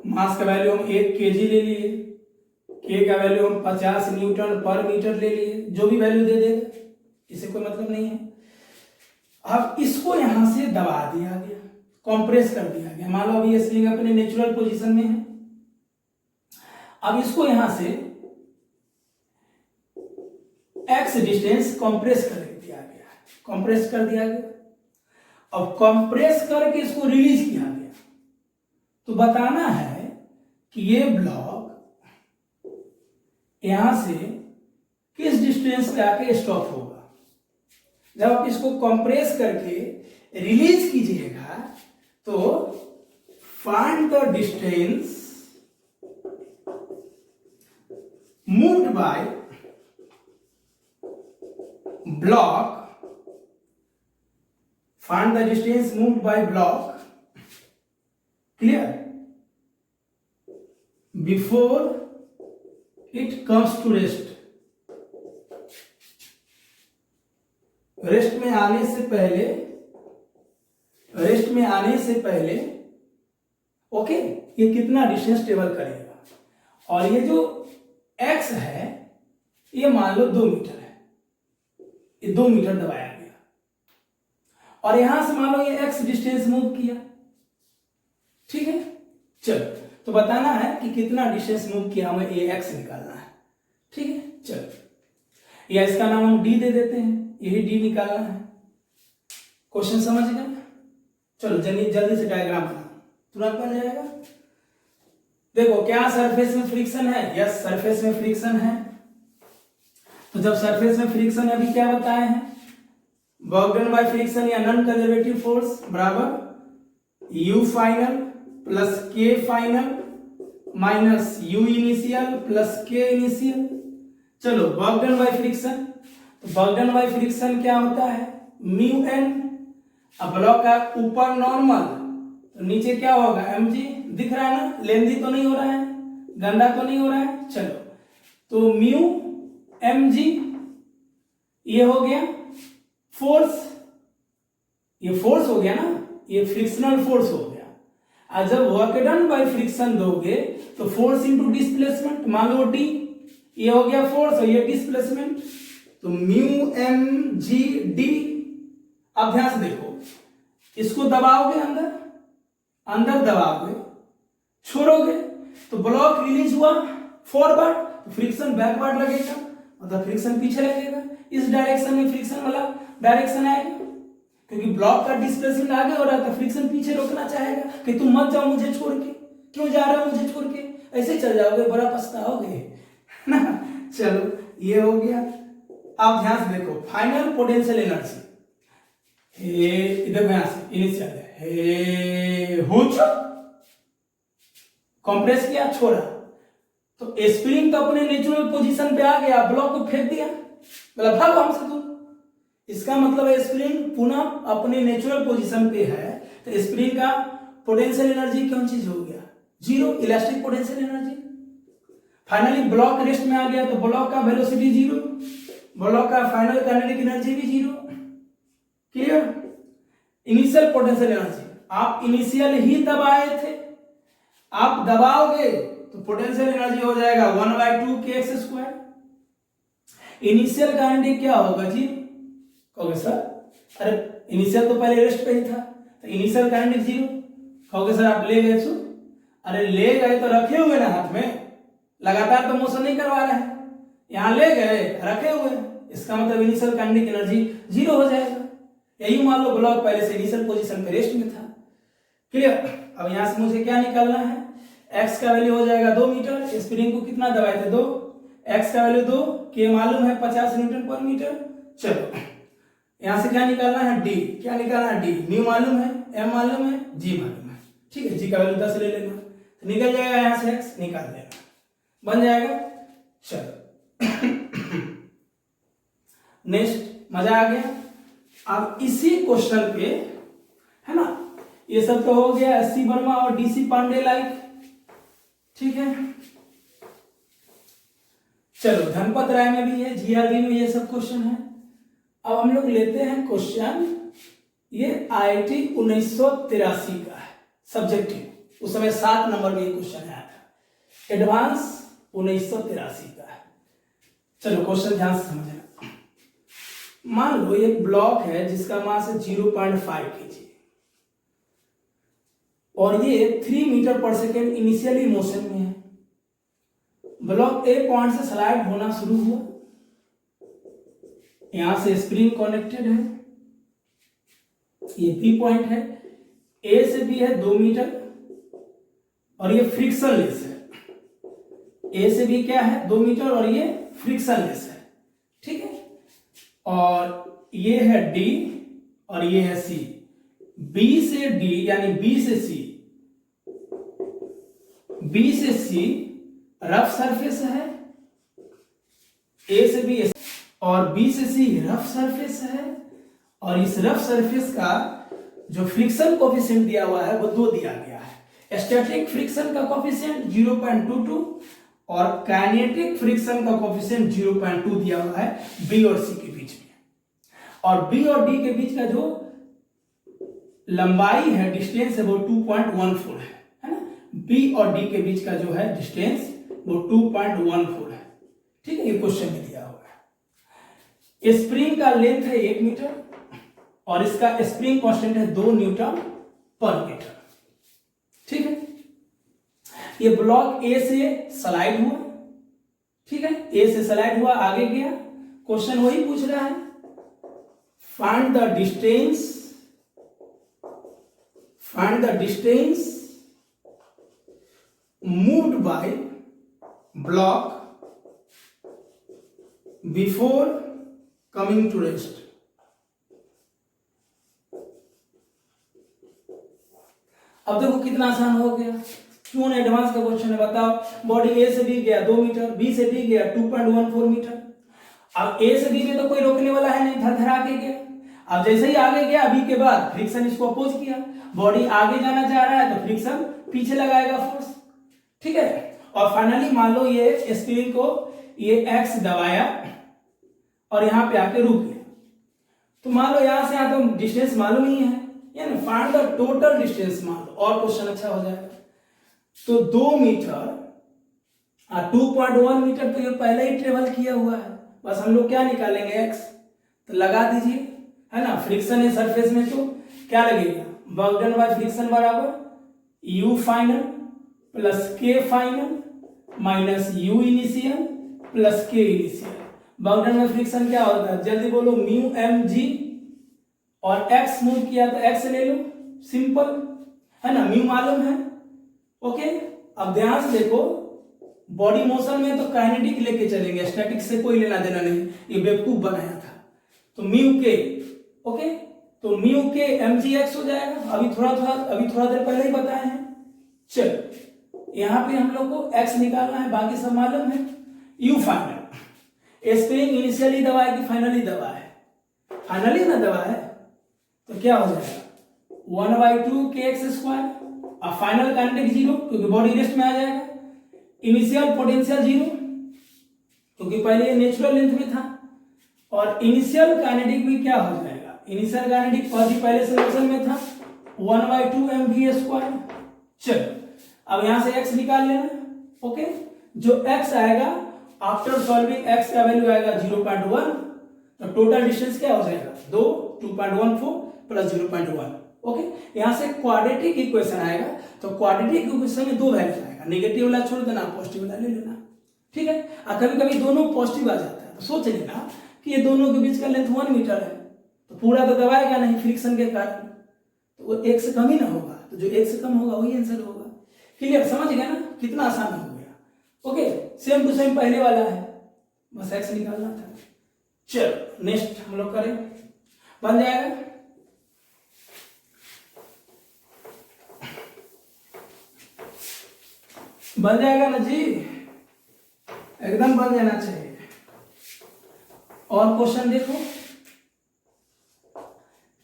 मास का वैल्यू हम 1 kg ले लिए, k का वैल्यू हम 50 न्यूटन पर मीटर ले लिए, जो भी वैल्यू दे देगा, इसे कोई मतलब नहीं है। अब इसको यहां से दबा दिया गया, कंप्रेस कर दिया गया। मान लो अभी ये स्प्रिंग अपने नेचुरल पोजीशन में है, अब इसको यहां से x डिस्टेंस कंप्रेस कर दिया गया, कंप्रेस कर दिया गया। अब कंप्रेस करके इसको रिलीज किया गया, तो बताना है कि ये ब्लॉक यहां से किस डिस्टेंस पे आके स्टॉप होगा। जब आप इसको कंप्रेस करके रिलीज कीजिएगा तो find the distance moved by block, find the distance moved by block, clear, before it comes to rest. Rest में आने से पहले, रेस्ट में आने से पहले, ओके, ये कितना डिस्टेंस ट्रेवल करेगा। और ये जो x है ये मान लो 2 मीटर है, ये 2 मीटर दबाया गया, और यहां से मान लो ये x डिस्टेंस मूव किया, ठीक है। चलो तो बताना है कि कितना डिस्टेंस मूव किया, हमें ये x निकालना है, ठीक है। चलो या इसका नाम हम d दे देते हैं, यही d निकालना है। क्वेश्चन समझ गए? चलो जल्दी जल्दी से डायग्राम बनाओ, तुरंत बन जाएगा। देखो क्या सरफेस में फ्रिक्शन है, यस सरफेस में फ्रिक्शन है। तो जब सरफेस में फ्रिक्शन है, अभी क्या बताए हैं, वर्क डन बाय फ्रिक्शन या नॉन कंजर्वेटिव फोर्स बराबर यू फाइनल प्लस के final minus you initial plus के इनिशियल। चलो वर्क डन बाय फ्रिक्शन, तो वर्क डन बाय फ्रिक्शन क्या होता है, म्यू एन। अब ब्लॉक का ऊपर नॉर्मल, तो नीचे क्या होगा, mg, दिख रहा है ना, लेंदी तो नहीं हो रहा है, गंदा तो नहीं हो रहा है। चलो तो म्यू mg, ये हो गया फोर्स, ये फोर्स हो गया ना, ये फ्रिक्शनल फोर्स हो गया। और जब वर्क डन बाय फ्रिक्शन दोगे तो फोर्स इनटू डिस्प्लेसमेंट, मान लो d, ये हो गया फोर्स और ये डिस्प्लेसमेंट, तो म्यू mg d। अब ध्यान से देखो, इसको दबाओगे अंदर, अंदर दबाओगे, छोड़ोगे तो ब्लॉक रिलीज हुआ फॉरवर्ड, तो फ्रिक्शन बैकवर्ड लगेगा, मतलब फ्रिक्शन पीछे लगेगा, इस डायरेक्शन में फ्रिक्शन वाला डायरेक्शन आएगा, क्योंकि ब्लॉक का डिस्प्लेसमेंट आगे हो रहा है तो फ्रिक्शन पीछे रोकना चाहेगा कि तुम मत जाओ मुझे छोड़ के, क्यों जा रहे हो मुझे छोड़ के, ऐसे चल जाओगे, बड़ा पछताओगे ना। चलो ये हो गया। अब ध्यान से देखो, फाइनल पोटेंशियल एनर्जी, इधर यहां से इनिशियल है, कंप्रेस किया, छोड़ा, तो स्प्रिंग तो अपने नेचुरल पोजीशन पे आ गया, ब्लॉक को फेंक दिया, मतलब भागो हमसे दूर। इसका मतलब है स्प्रिंग पुनः अपने नेचुरल पोजीशन पे है, तो स्प्रिंग का पोटेंशियल एनर्जी कौन चीज हो गया, zero, elastic potential energy. Finally block rest में आ गया तो ब्लॉक का वेलोसिटी जीरो, ब्लॉक का फाइनल काइनेटिक एनर्जी भी zero, clear. Initial potential energy, आप इनिशियल ही दबाए थे, आप दबाओगे तो पोटेंशियल एनर्जी हो जाएगा 1/2 kx²। इनिशियल काइनेटिक क्या होगा जी, कहोगे सर अरे इनिशियल तो पहले रेस्ट पे ही था, तो इनिशियल काइनेटिक जीरो। कहोगे सर आप ले गए सो, अरे ले गए तो रखे हुए ना हाथ में, लगातार तो मोशन नहीं करवा रहे हैं, यहां ले गए रखे हुए, इसका मतलब इनिशियल काइनेटिक एनर्जी जीरो हो जाएगा। यही मान लो ब्लॉक पहले से इनिशियल पोजीशन पे रेस्ट में था, क्लियर। अब यहां से मुझे क्या निकालना है, x का वैल्यू हो जाएगा 2 मीटर, स्प्रिंग को कितना दबाए थे, 2, x का वैल्यू 2, k मालूम है 50 न्यूटन पर मीटर। चलो यहां से क्या निकालना है, d, क्या निकालना है, d, म्यू मालूम है, m मालूम है, g मालूम है। ठीक है, g का वैल्यू 10 ले लेना, तो निकल जाएगा यहां से x निकाल लेना, बन जाएगा। चलो नेक्स्ट, मजा आ गया। अब इसी क्वेश्चन पे है ना, ये सब तो हो गया एससी वर्मा और डीसी पांडे लाइक, ठीक है। चलो धनपत राय में भी है, जीआरबी में ये सब क्वेश्चन है। अब हम लोग लेते हैं क्वेश्चन, ये आईआईटी 1983 का है, सब्जेक्टिव, उस समय 7 नंबर में ये क्वेश्चन आया था, एडवांस 1983 का है। चलो क्वेश्चन ध्यान से समझना। मान लो एक ब्लॉक है जिसका मास है 0.5 kg और ये 3 मीटर पर सेकेंड इनिशियली मोशन में है। ब्लॉक ए पॉइंट से स्लाइड होना शुरू हुआ, यहां से स्प्रिंग कनेक्टेड है, ये बी पॉइंट है, ए से बी है 2 मीटर और ये फ्रिक्शनलेस है। ए से बी क्या है, 2 मीटर और ये फ्रिक्शनलेस है, ठीक है। और ये है डी और ये है सी, बी से डी यानी बी से सी, बी से सी रफ सरफेस है, ए से बी और बी से सी रफ सरफेस है, और इस रफ सरफेस का जो फ्रिक्शन कोफिशिएंट दिया हुआ है वो 2 दिया गया है। स्टैटिक फ्रिक्शन का कोफिशिएंट 0.22 और काइनेटिक फ्रिक्शन का कोफिशिएंट 0.2 दिया हुआ है बी और सी के बीच में। और बी और डी के बीच का जो लंबाई है, डिस्टेंस है, वो 2.14 है ना। बी और डी के बीच का जो है डिस्टेंस वो 2.14 है, ठीक है, ये क्वेश्चन में दिया हुआ है। स्प्रिंग का लेंथ है 1 मीटर और इसका स्प्रिंग कांस्टेंट है 2 न्यूटन पर मीटर, ठीक है। ये ब्लॉक ए से स्लाइड हुआ, ठीक है, ए से स्लाइड हुआ, आगे गया, क्वेश्चन वही पूछ रहा है, find the distance moved by block before coming to rest। अब देखो कितना आसान हो गया, क्यों ना एडवांस का क्वेश्चन है। बताओ बॉडी ए से बी गया 2 मीटर, बी से डी गया 2.14 मीटर। अब ए से बी में तो कोई रोकने वाला है नहीं, धर के गया। अब जैसे ही आगे गया, बी के बाद फ्रिक्शन इसको अपोज किया, बॉडी आगे जाना चाह रहा है तो फ्रिक्शन पीछे लगाएगा फोर्स, ठीक है। और फाइनली मान लो ये स्प्रिंग को ये एक्स दबाया और यहां पे आके रुक गया, तो मान लो यहां से यहां तो डिस्टेंस मालूम ही है, यानी फाइंड द टोटल डिस्टेंस मान लो, और क्वेश्चन अच्छा हो जाएगा। तो 2 मीटर 2.1 मीटर तो ये पहले ही ट्रेवल किया हुआ है, बस हम लोग क्या निकालेंगे, एक्स, तो लगा दीजिए, है ना। फ्रिक्शन है सरफेस में तो क्या लगेगा, बर्डन बाय फ्रिक्शन बराबर यू फाइनल प्लस के final minus you initial plus के इनिशियल। बर्डन बाय फ्रिक्शन क्या होता है, जल्दी बोलो, म्यू एम जी, और एक्स मूव किया तो एक्स ले लो, सिंपल है ना, म्यू मालूम है, ओके। अब ध्यान से देखो, बॉडी मोशन में तो काइनेटिक लेके चलेंगे, स्टैटिक से कोई लेना देना नहीं, ये बेवकूफ बनाया था। तो म्यू के, ओके, तो म्यू के एम जी एक्स हो जाएगा, अभी थोड़ा देर पहले ही बताए हैं। चलो यहां पे हम लोग को एक्स निकालना है, बाकी सब मालूम है। यू फाइनल, स्प्रिंग इनिशियली दबा है कि फाइनली दबा है, फाइनली ना दबा है, तो क्या हो जाएगा 1/2 kx²। अब फाइनल काइनेटिक 0 क्योंकि बॉडी रेस्ट में आ जाएगा, इनिशियल पोटेंशियल 0 क्योंकि पहले ये नेचुरल लेंथ में था, और इनिशियल काइनेटिक भी क्या हो जाएगा, इनिशियल काइनेटिक पहले से मोशन में था 1/2 mv²। चलो अब यहां से x निकाल लेना, ओके। जो x आएगा आफ्टर सॉल्विंग, x का वैल्यू आएगा 0.1, तो टोटल डिस्टेंस क्या हो जाएगा 2.14 प्लस 0.1, ओके। यहां से क्वाड्रेटिक इक्वेशन आएगा, तो क्वाड्रेटिक इक्वेशन में 2 वैल्यू आएगा, नेगेटिव वाला छोड़ देना, पॉजिटिव वाला ले लेना, ठीक है। और कभी कभी दोनों पॉजिटिव आ जाता है, तो सोच लेना कि ये दोनों के बीच का लेंथ 1 मीटर है, तो पूरा तो दबाएगा नहीं फ्रिक्शन के कारण, तो वो 1 से कम ही ना होगा, तो जो 1 से कम होगा वही आंसर होगा। क्लियर, समझ गया ना, कितना आसान हो गया, ओके। सेम टू सेम पहले वाला है, बस x निकालना था। चलो नेक्स्ट हम लोग करें, बन जाएगा। बन जाएगा ना जी, एकदम बन जाना चाहिए। और क्वेश्चन देखो,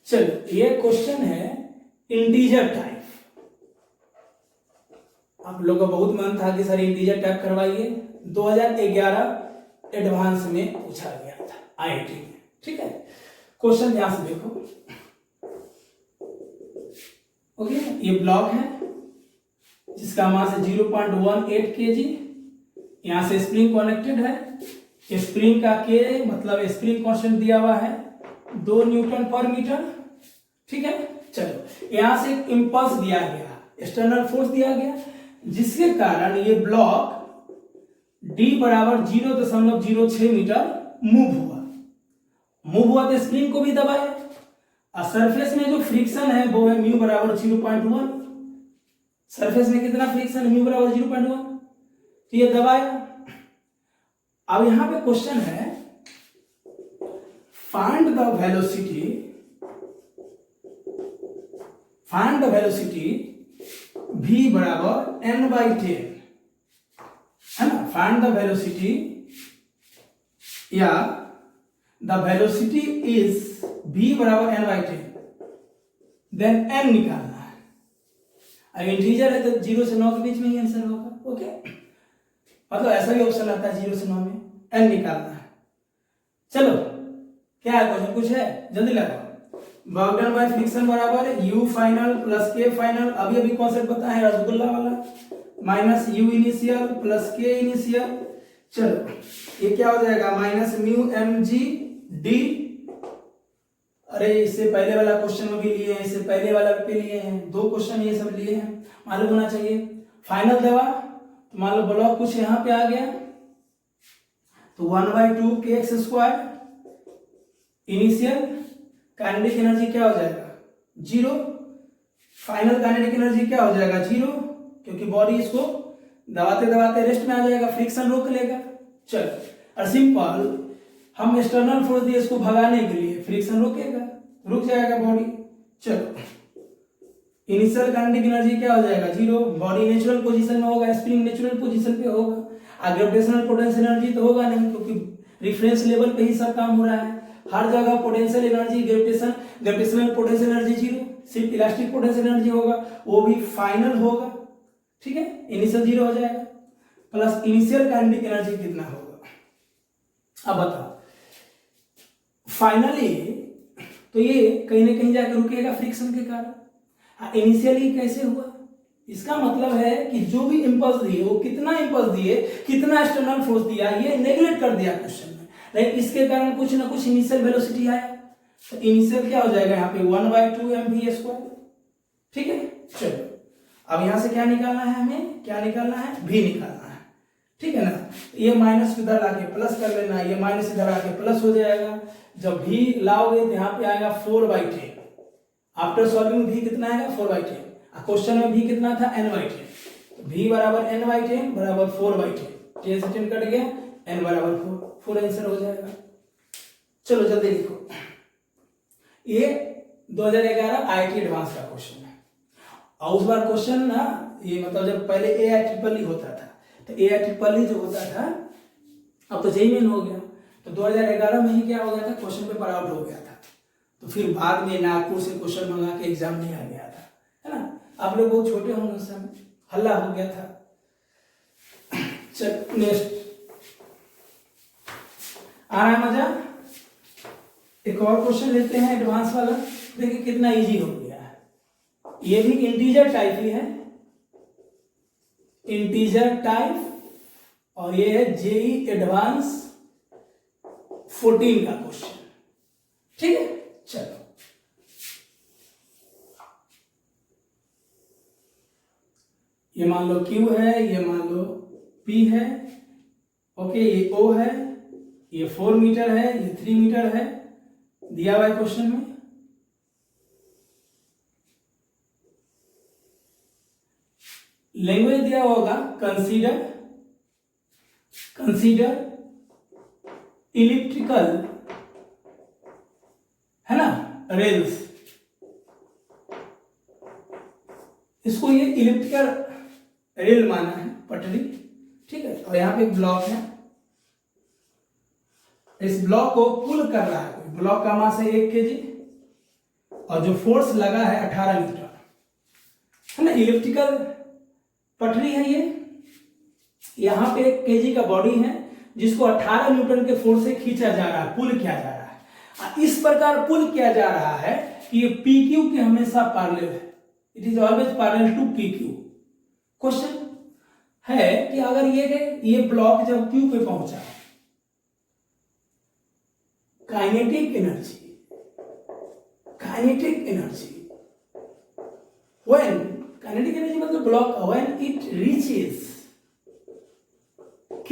चलो ये क्वेश्चन है इंटीजर टाइप। आप लोगों का बहुत मन था कि सर इंटीजर टाइप करवाइए, 2011 एडवांस में पूछा गया था आईआईटी में। ठीक है, क्वेश्चन यहां से देखो। ओके, ये ब्लॉक है जिसका मास है 0.18 kg। यहां से स्प्रिंग कनेक्टेड है। स्प्रिंग का के मतलब स्प्रिंग कांस्टेंट दिया हुआ है 2 न्यूटन पर मीटर। ठीक है, चलो यहां से एक इंपल्स दिया गया, एक्सटर्नल फोर्स दिया गया, जिसके कारण ये ब्लॉक d बराबर 0.06 मीटर मूव हुआ तो स्प्रिंग को भी दबाया। और सरफेस में जो फ्रिक्शन है वो है म्यू बराबर 0.1। सरफेस में कितना फ्रिक्शन है, म्यू बराबर 0.1, तो ये दबाया। अब यहां पे क्वेश्चन है फाइंड द वेलोसिटी v बराबर n/10 है ना। फाइंड द वेलोसिटी या द वेलोसिटी इज v बराबर n/10, देन n निकालना है। अब इंटीजर है तो 0 से 9 के बीच में ही आंसर होगा। ओके, मतलब ऐसा भी ऑप्शन आता है 0 से 9 में n निकालना है। चलो क्या है क्वेश्चन, कुछ है जल्दी लगाओ। वर्क डन बाय फ्रिक्शन बराबर u final plus k final, अभी कॉन्सेप्ट बताया है रसगुल्ला वाला, minus u initial plus k initial. चलो ये क्या हो जाएगा, माइनस म्यू mg d। अरे इससे पहले वाला क्वेश्चन में भी लिए हैं, इससे पहले वाला पे लिए हैं, 2 क्वेश्चन ये सब लिए हैं, मालूम होना चाहिए। फाइनल दवा तो मान लो ब्लॉक कुछ यहां पे आ गया तो 1/2 kx²। इनिशियल काइनेटिक एनर्जी क्या हो जाएगा 0, फाइनल काइनेटिक एनर्जी क्या हो जाएगा 0, क्योंकि बॉडी इसको दबाते दबाते रेस्ट में आ जाएगा, फ्रिक्शन रोक लेगा। चलो और सिंपल, हम एक्सटर्नल फोर्स दिए इसको भगाने के लिए, फ्रिक्शन रोकेगा, रुक जाएगा बॉडी। चलो इनिशियल काइनेटिक एनर्जी क्या हो जाएगा 0, बॉडी नेचुरल पोजीशन में होगा, स्प्रिंग नेचुरल पोजीशन पे होगा। और ग्रेविटेशनल पोटेंशियल एनर्जी तो होगा नहीं, क्योंकि रिफरेंस लेवल पे ही सब काम हो रहा है। हर जगह potential energy gravitational potential energy 0, सिर्फ इलास्टिक पोटेंशियल एनर्जी होगा, वो भी फाइनल होगा। ठीक है, इनिशियल 0 हो जाएगा, प्लस इनिशियल काइनेटिक एनर्जी कितना होगा। अब बताओ फाइनली तो ये कहीं ना कहीं जाकर रुकेगा फ्रिक्शन के कारण। इनिशियली कैसे हुआ, इसका मतलब है कि जो भी इंपल्स दिए वो कितना इंपल्स दिए, कितना एक्सटर्नल फोर्स दिया, ये नेग्लेक्ट कर दिया क्वेश्चन में, लेकिन इसके कारण कुछ ना कुछ इनिशियल वेलोसिटी आया। तो इनिशियल क्या हो जाएगा यहाँ पे 1/2 mv²। ठीक है, चलो अब यहां से क्या निकालना है, हमें क्या निकालना है, v निकालना है। ठीक है ना, ये माइनस इधर आके प्लस कर लेना, ये माइनस इधर आके प्लस हो जाएगा। जब v लाओगे तो यहाँ पे आएगा 4/10। आफ्टर सॉल्विंग v कितना आएगा 4/10। क्वेश्चन में v कितना था n/10, तो v बराबर n/10 बराबर 4/10, 10 से 10 कट गया, n बराबर 4 आंसर हो जाएगा। चलो जल्दी लिखो, ये 2011 आईआईटी एडवांस का क्वेश्चन है। और उस बार क्वेश्चन ना, ये मतलब जब पहले AIEEE होता था, तो AIEEE जो होता था, अब तो जेईई मेन हो गया, तो 2011 में ही क्या हो गया था, क्वेश्चन पेपर आउट हो गया था। तो फिर बाद में नागपुर से क्वेश्चन मंगा के एग्जाम नहीं आ गया था, है ना। आप लोग बहुत छोटे होंगे उस समय, हल्ला हो गया था। चल नेक्स्ट, आ रहा है मजा। एक और क्वेश्चन लेते हैं एडवांस वाला, देखिए कितना इजी हो गया है। ये भी इंटीजर टाइप ही है, इंटीजर टाइप, और ये है जेईई एडवांस 14 का क्वेश्चन। ठीक है, चलो ये मान लो Q है, ये मान लो P है, ओके, ये O है, ये 4 मीटर है, ये 3 मीटर है, दिया हुआ है क्वेश्चन में। लैंग्वेज दिया होगा कंसीडर इलेक्ट्रिकल, है ना, रेल्स, इसको ये इलेक्ट्रिकल रेल माना है, पटरी, ठीक है। और यहाँ पे एक ब्लॉक है, इस ब्लॉक को पुल कर रहा है, ब्लॉक का मास है 1 kg और जो फोर्स लगा है 18 न्यूटन, है ना। इलेक्ट्रिकल पटरी है ये, यहाँ पे 1 kg का बॉडी है जिसको 18 न्यूटन के फोर्स से खींचा जा रहा है, पुल किया जा रहा है। इस प्रकार पुल किया जा रहा है कि ये PQ के हमेशा पैरेलल है, it is always parallel to PQ। Question है कि अगर ये ब्लॉक जब Q पे पहुंचा, kinetic energy when, kinetic energy मतलब block, when it reaches Q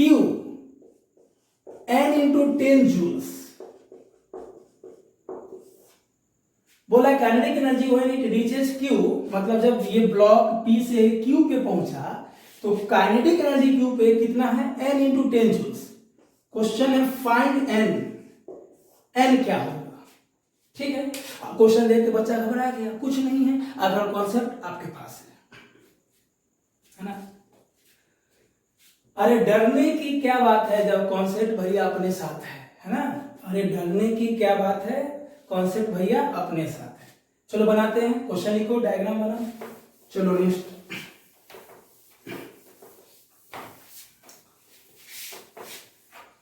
n into 10 joules, बोला kinetic energy when it reaches Q, मतलब जब ये ब्लॉक P से Q पे पहुंचा तो काइनेटिक एनर्जी Q पे कितना है, n into 10 joules। क्वेश्चन है फाइंड n क्या होगा, ठीक है। क्वेश्चन देख के बच्चा घबरा गया, कुछ नहीं है, अगर कॉन्सेप्ट आपके पास है ना। अरे डरने की क्या बात है जब कॉन्सेप्ट भैया अपने साथ है ना। अरे डरने की क्या बात है, कॉन्सेप्ट भैया अपने साथ है। चलो बनाते हैं, क्वेश्चन लिखो, डायग्राम बना, चलो नेक्स्ट।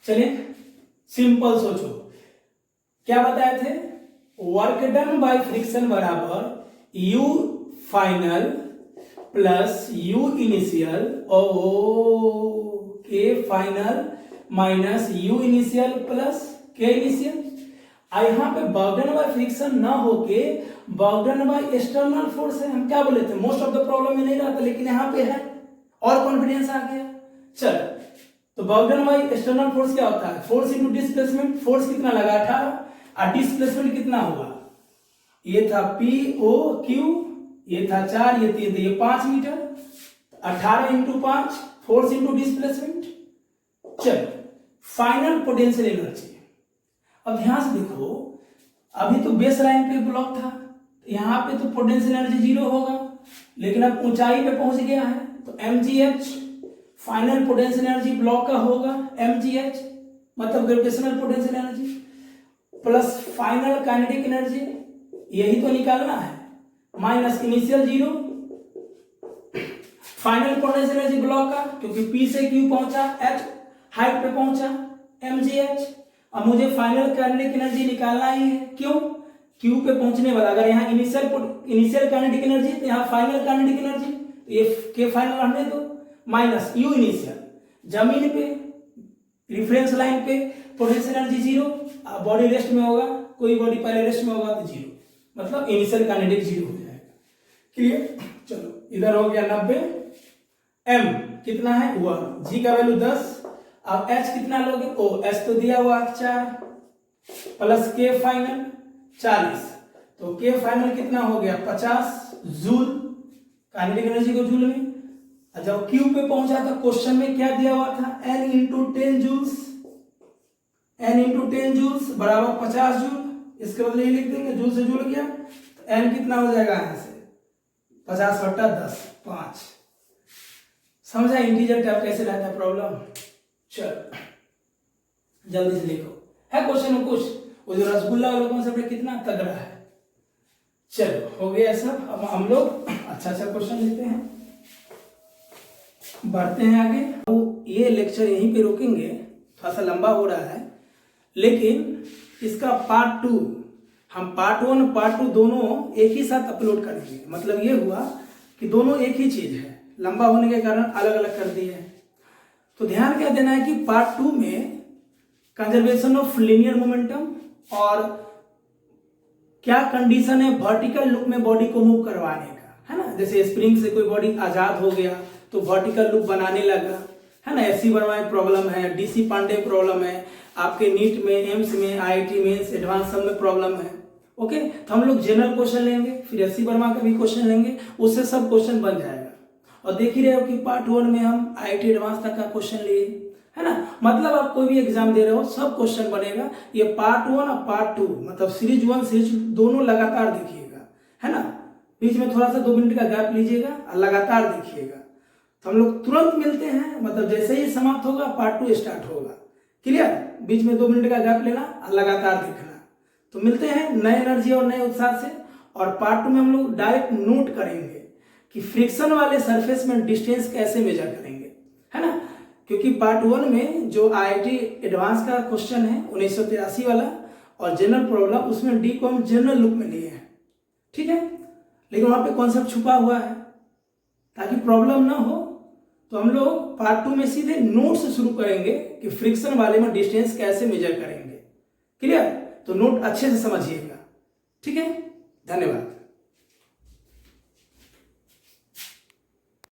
चलिए सिंपल सोचो, क्या बताए थे, वर्क डन बाय फ्रिक्शन बराबर U final plus U initial K final minus U initial plus K initial. यहाँ पे वर्क डन बाय फ्रिक्शन ना होके work done by external force है। हम क्या बोले थे, मोस्ट ऑफ द प्रॉब्लम में नहीं रहता, लेकिन यहाँ पे है और कॉन्फिडेंस आ गया। चल तो work done by external force क्या होता है, फोर्स इनटू डिस्प्लेसमेंट। फोर्स कितना लगा 18 और डिस्प्लेसमेंट कितना हुआ, ये था POQ, ये था 4, ये 3, ये 5 metre. 18 into 5, force into displacement. चल फाइनल पोटेंशियल एनर्जी, अब ध्यान से देखो, अभी तो बेस लाइन पे ब्लॉक था, यहाँ पे तो पोटेंशियल एनर्जी 0 होगा, लेकिन अब ऊंचाई पे पहुंच गया है तो mgh final potential energy block का होगा mgh, मतलब gravitational potential energy plus final kinetic energy, यही तो निकालना है, minus initial 0 final potential energy block का, क्योंकि P से Q पहुंचा, H हाइट पे पहुंचा, mgh। अब मुझे फाइनल काइनेटिक एनर्जी निकालना ही है, क्यों, Q पे पहुंचने वाला, अगर यहाँ इनिशियल काइनेटिक एनर्जी तो यहाँ फाइनल काइनेटिक एनर्जी, तो ये K फाइनल रहने दो, माइनस U इनिशियल, जमीन पे रिफरेंस लाइन पे पोटेंशियल एनर्जी 0, बॉडी रेस्ट में होगा, कोई बॉडी पहले रेस्ट में होगा तो 0, मतलब इनिशियल काइनेटिक 0 हो जाएगा। क्लियर, चलो इधर हो गया 90, m कितना है 1, g का वैल्यू 10, अब h कितना लोगे, ओ h तो दिया हुआ 4 प्लस k फाइनल 40, तो k फाइनल कितना हो गया 50 जूल, काइनेटिक एनर्जी को जूल में। जब Q पे पहुंचा था, क्वेश्चन में क्या दिया हुआ था, n into 10 joules, n into 10 joules बराबर 50 जूल, इसके बदले ये लिख देंगे, जूल से जुड़ गया तो n कितना हो जाएगा, यहाँ से 50 बट्टा 10 5। समझा इंटीजर टाइप कैसे रहता है प्रॉब्लम। चल जल्दी से लिखो, है क्वेश्चन में कुछ, वो जो रसगुल्ला वाला कॉन्सेप्ट कितना तगड़ा है। चलो हो गया सब, अब हम लोग अच्छा क्वेश्चन लेते हैं, बढ़ते हैं आगे। तो ये लेक्चर यहीं पे रोकेंगे, थोड़ा सा लंबा हो रहा है, लेकिन इसका पार्ट 2 हम पार्ट 1 पार्ट 2 दोनों एक ही साथ अपलोड करेंगे। मतलब ये हुआ कि दोनों एक ही चीज है, लंबा होने के कारण अलग अलग कर दिए हैं। तो ध्यान क्या देना है कि पार्ट 2 में कंजर्वेशन ऑफ लीनियर मोमेंटम और क्या कंडीशन है वर्टिकल लूप में बॉडी को मूव करवाने का, है ना। जैसे स्प्रिंग से कोई बॉडी आजाद हो गया तो वर्टिकल लूप बनाने लगा, है ना। एससी वर्मा में प्रॉब्लम है, डीसी पांडे प्रॉब्लम है, आपके नीट में, एम्स में, आईआईटी में, एडवांस सब में प्रॉब्लम है। ओके, तो हम लोग जनरल क्वेश्चन लेंगे, फिर एससी वर्मा का भी क्वेश्चन लेंगे, उससे सब क्वेश्चन बन जाएगा। और देख ही रहे हो कि पार्ट 1 में हम आईआईटी एडवांस तक का क्वेश्चन लिए, है ना। मतलब आप कोई भी एग्जाम दे रहे हो सब क्वेश्चन बनेगा, ये पार्ट 1 और पार्ट 2 मतलब सीरीज 1 सीरीज 2 दोनों लगातार देखिएगा, है ना। बीच में थोड़ा सा 2 मिनट का गैप लीजिएगा और लगातार देखिएगा। तो हम लोग तुरंत मिलते हैं, मतलब जैसे ही समाप्त होगा पार्ट 2 स्टार्ट होगा। क्लियर, बीच में 2 मिनट का गैप लेना और लगातार देखना। तो मिलते हैं नए एनर्जी और नए उत्साह से। और पार्ट 2 में हम लोग डायरेक्ट नोट करेंगे कि फ्रिक्शन वाले सरफेस में डिस्टेंस कैसे मेजर करेंगे, है ना। क्योंकि पार्ट 1 में जो IIT एडवांस का क्वेश्चन है 1983 वाला और जनरल प्रॉब्लम, उसमें डी को हम जनरल लुक में लिए हैं, ठीक है। लेकिन वहां पे कॉन्सेप्ट छुपा हुआ है, ताकि प्रॉब्लम ना हो। तो हम लोग पार्ट 2 में सीधे नोट से शुरू करेंगे कि फ्रिक्शन वाले में डिस्टेंस कैसे मेजर करेंगे। क्लियर, तो नोट अच्छे से समझिएगा, ठीक है। धन्यवाद।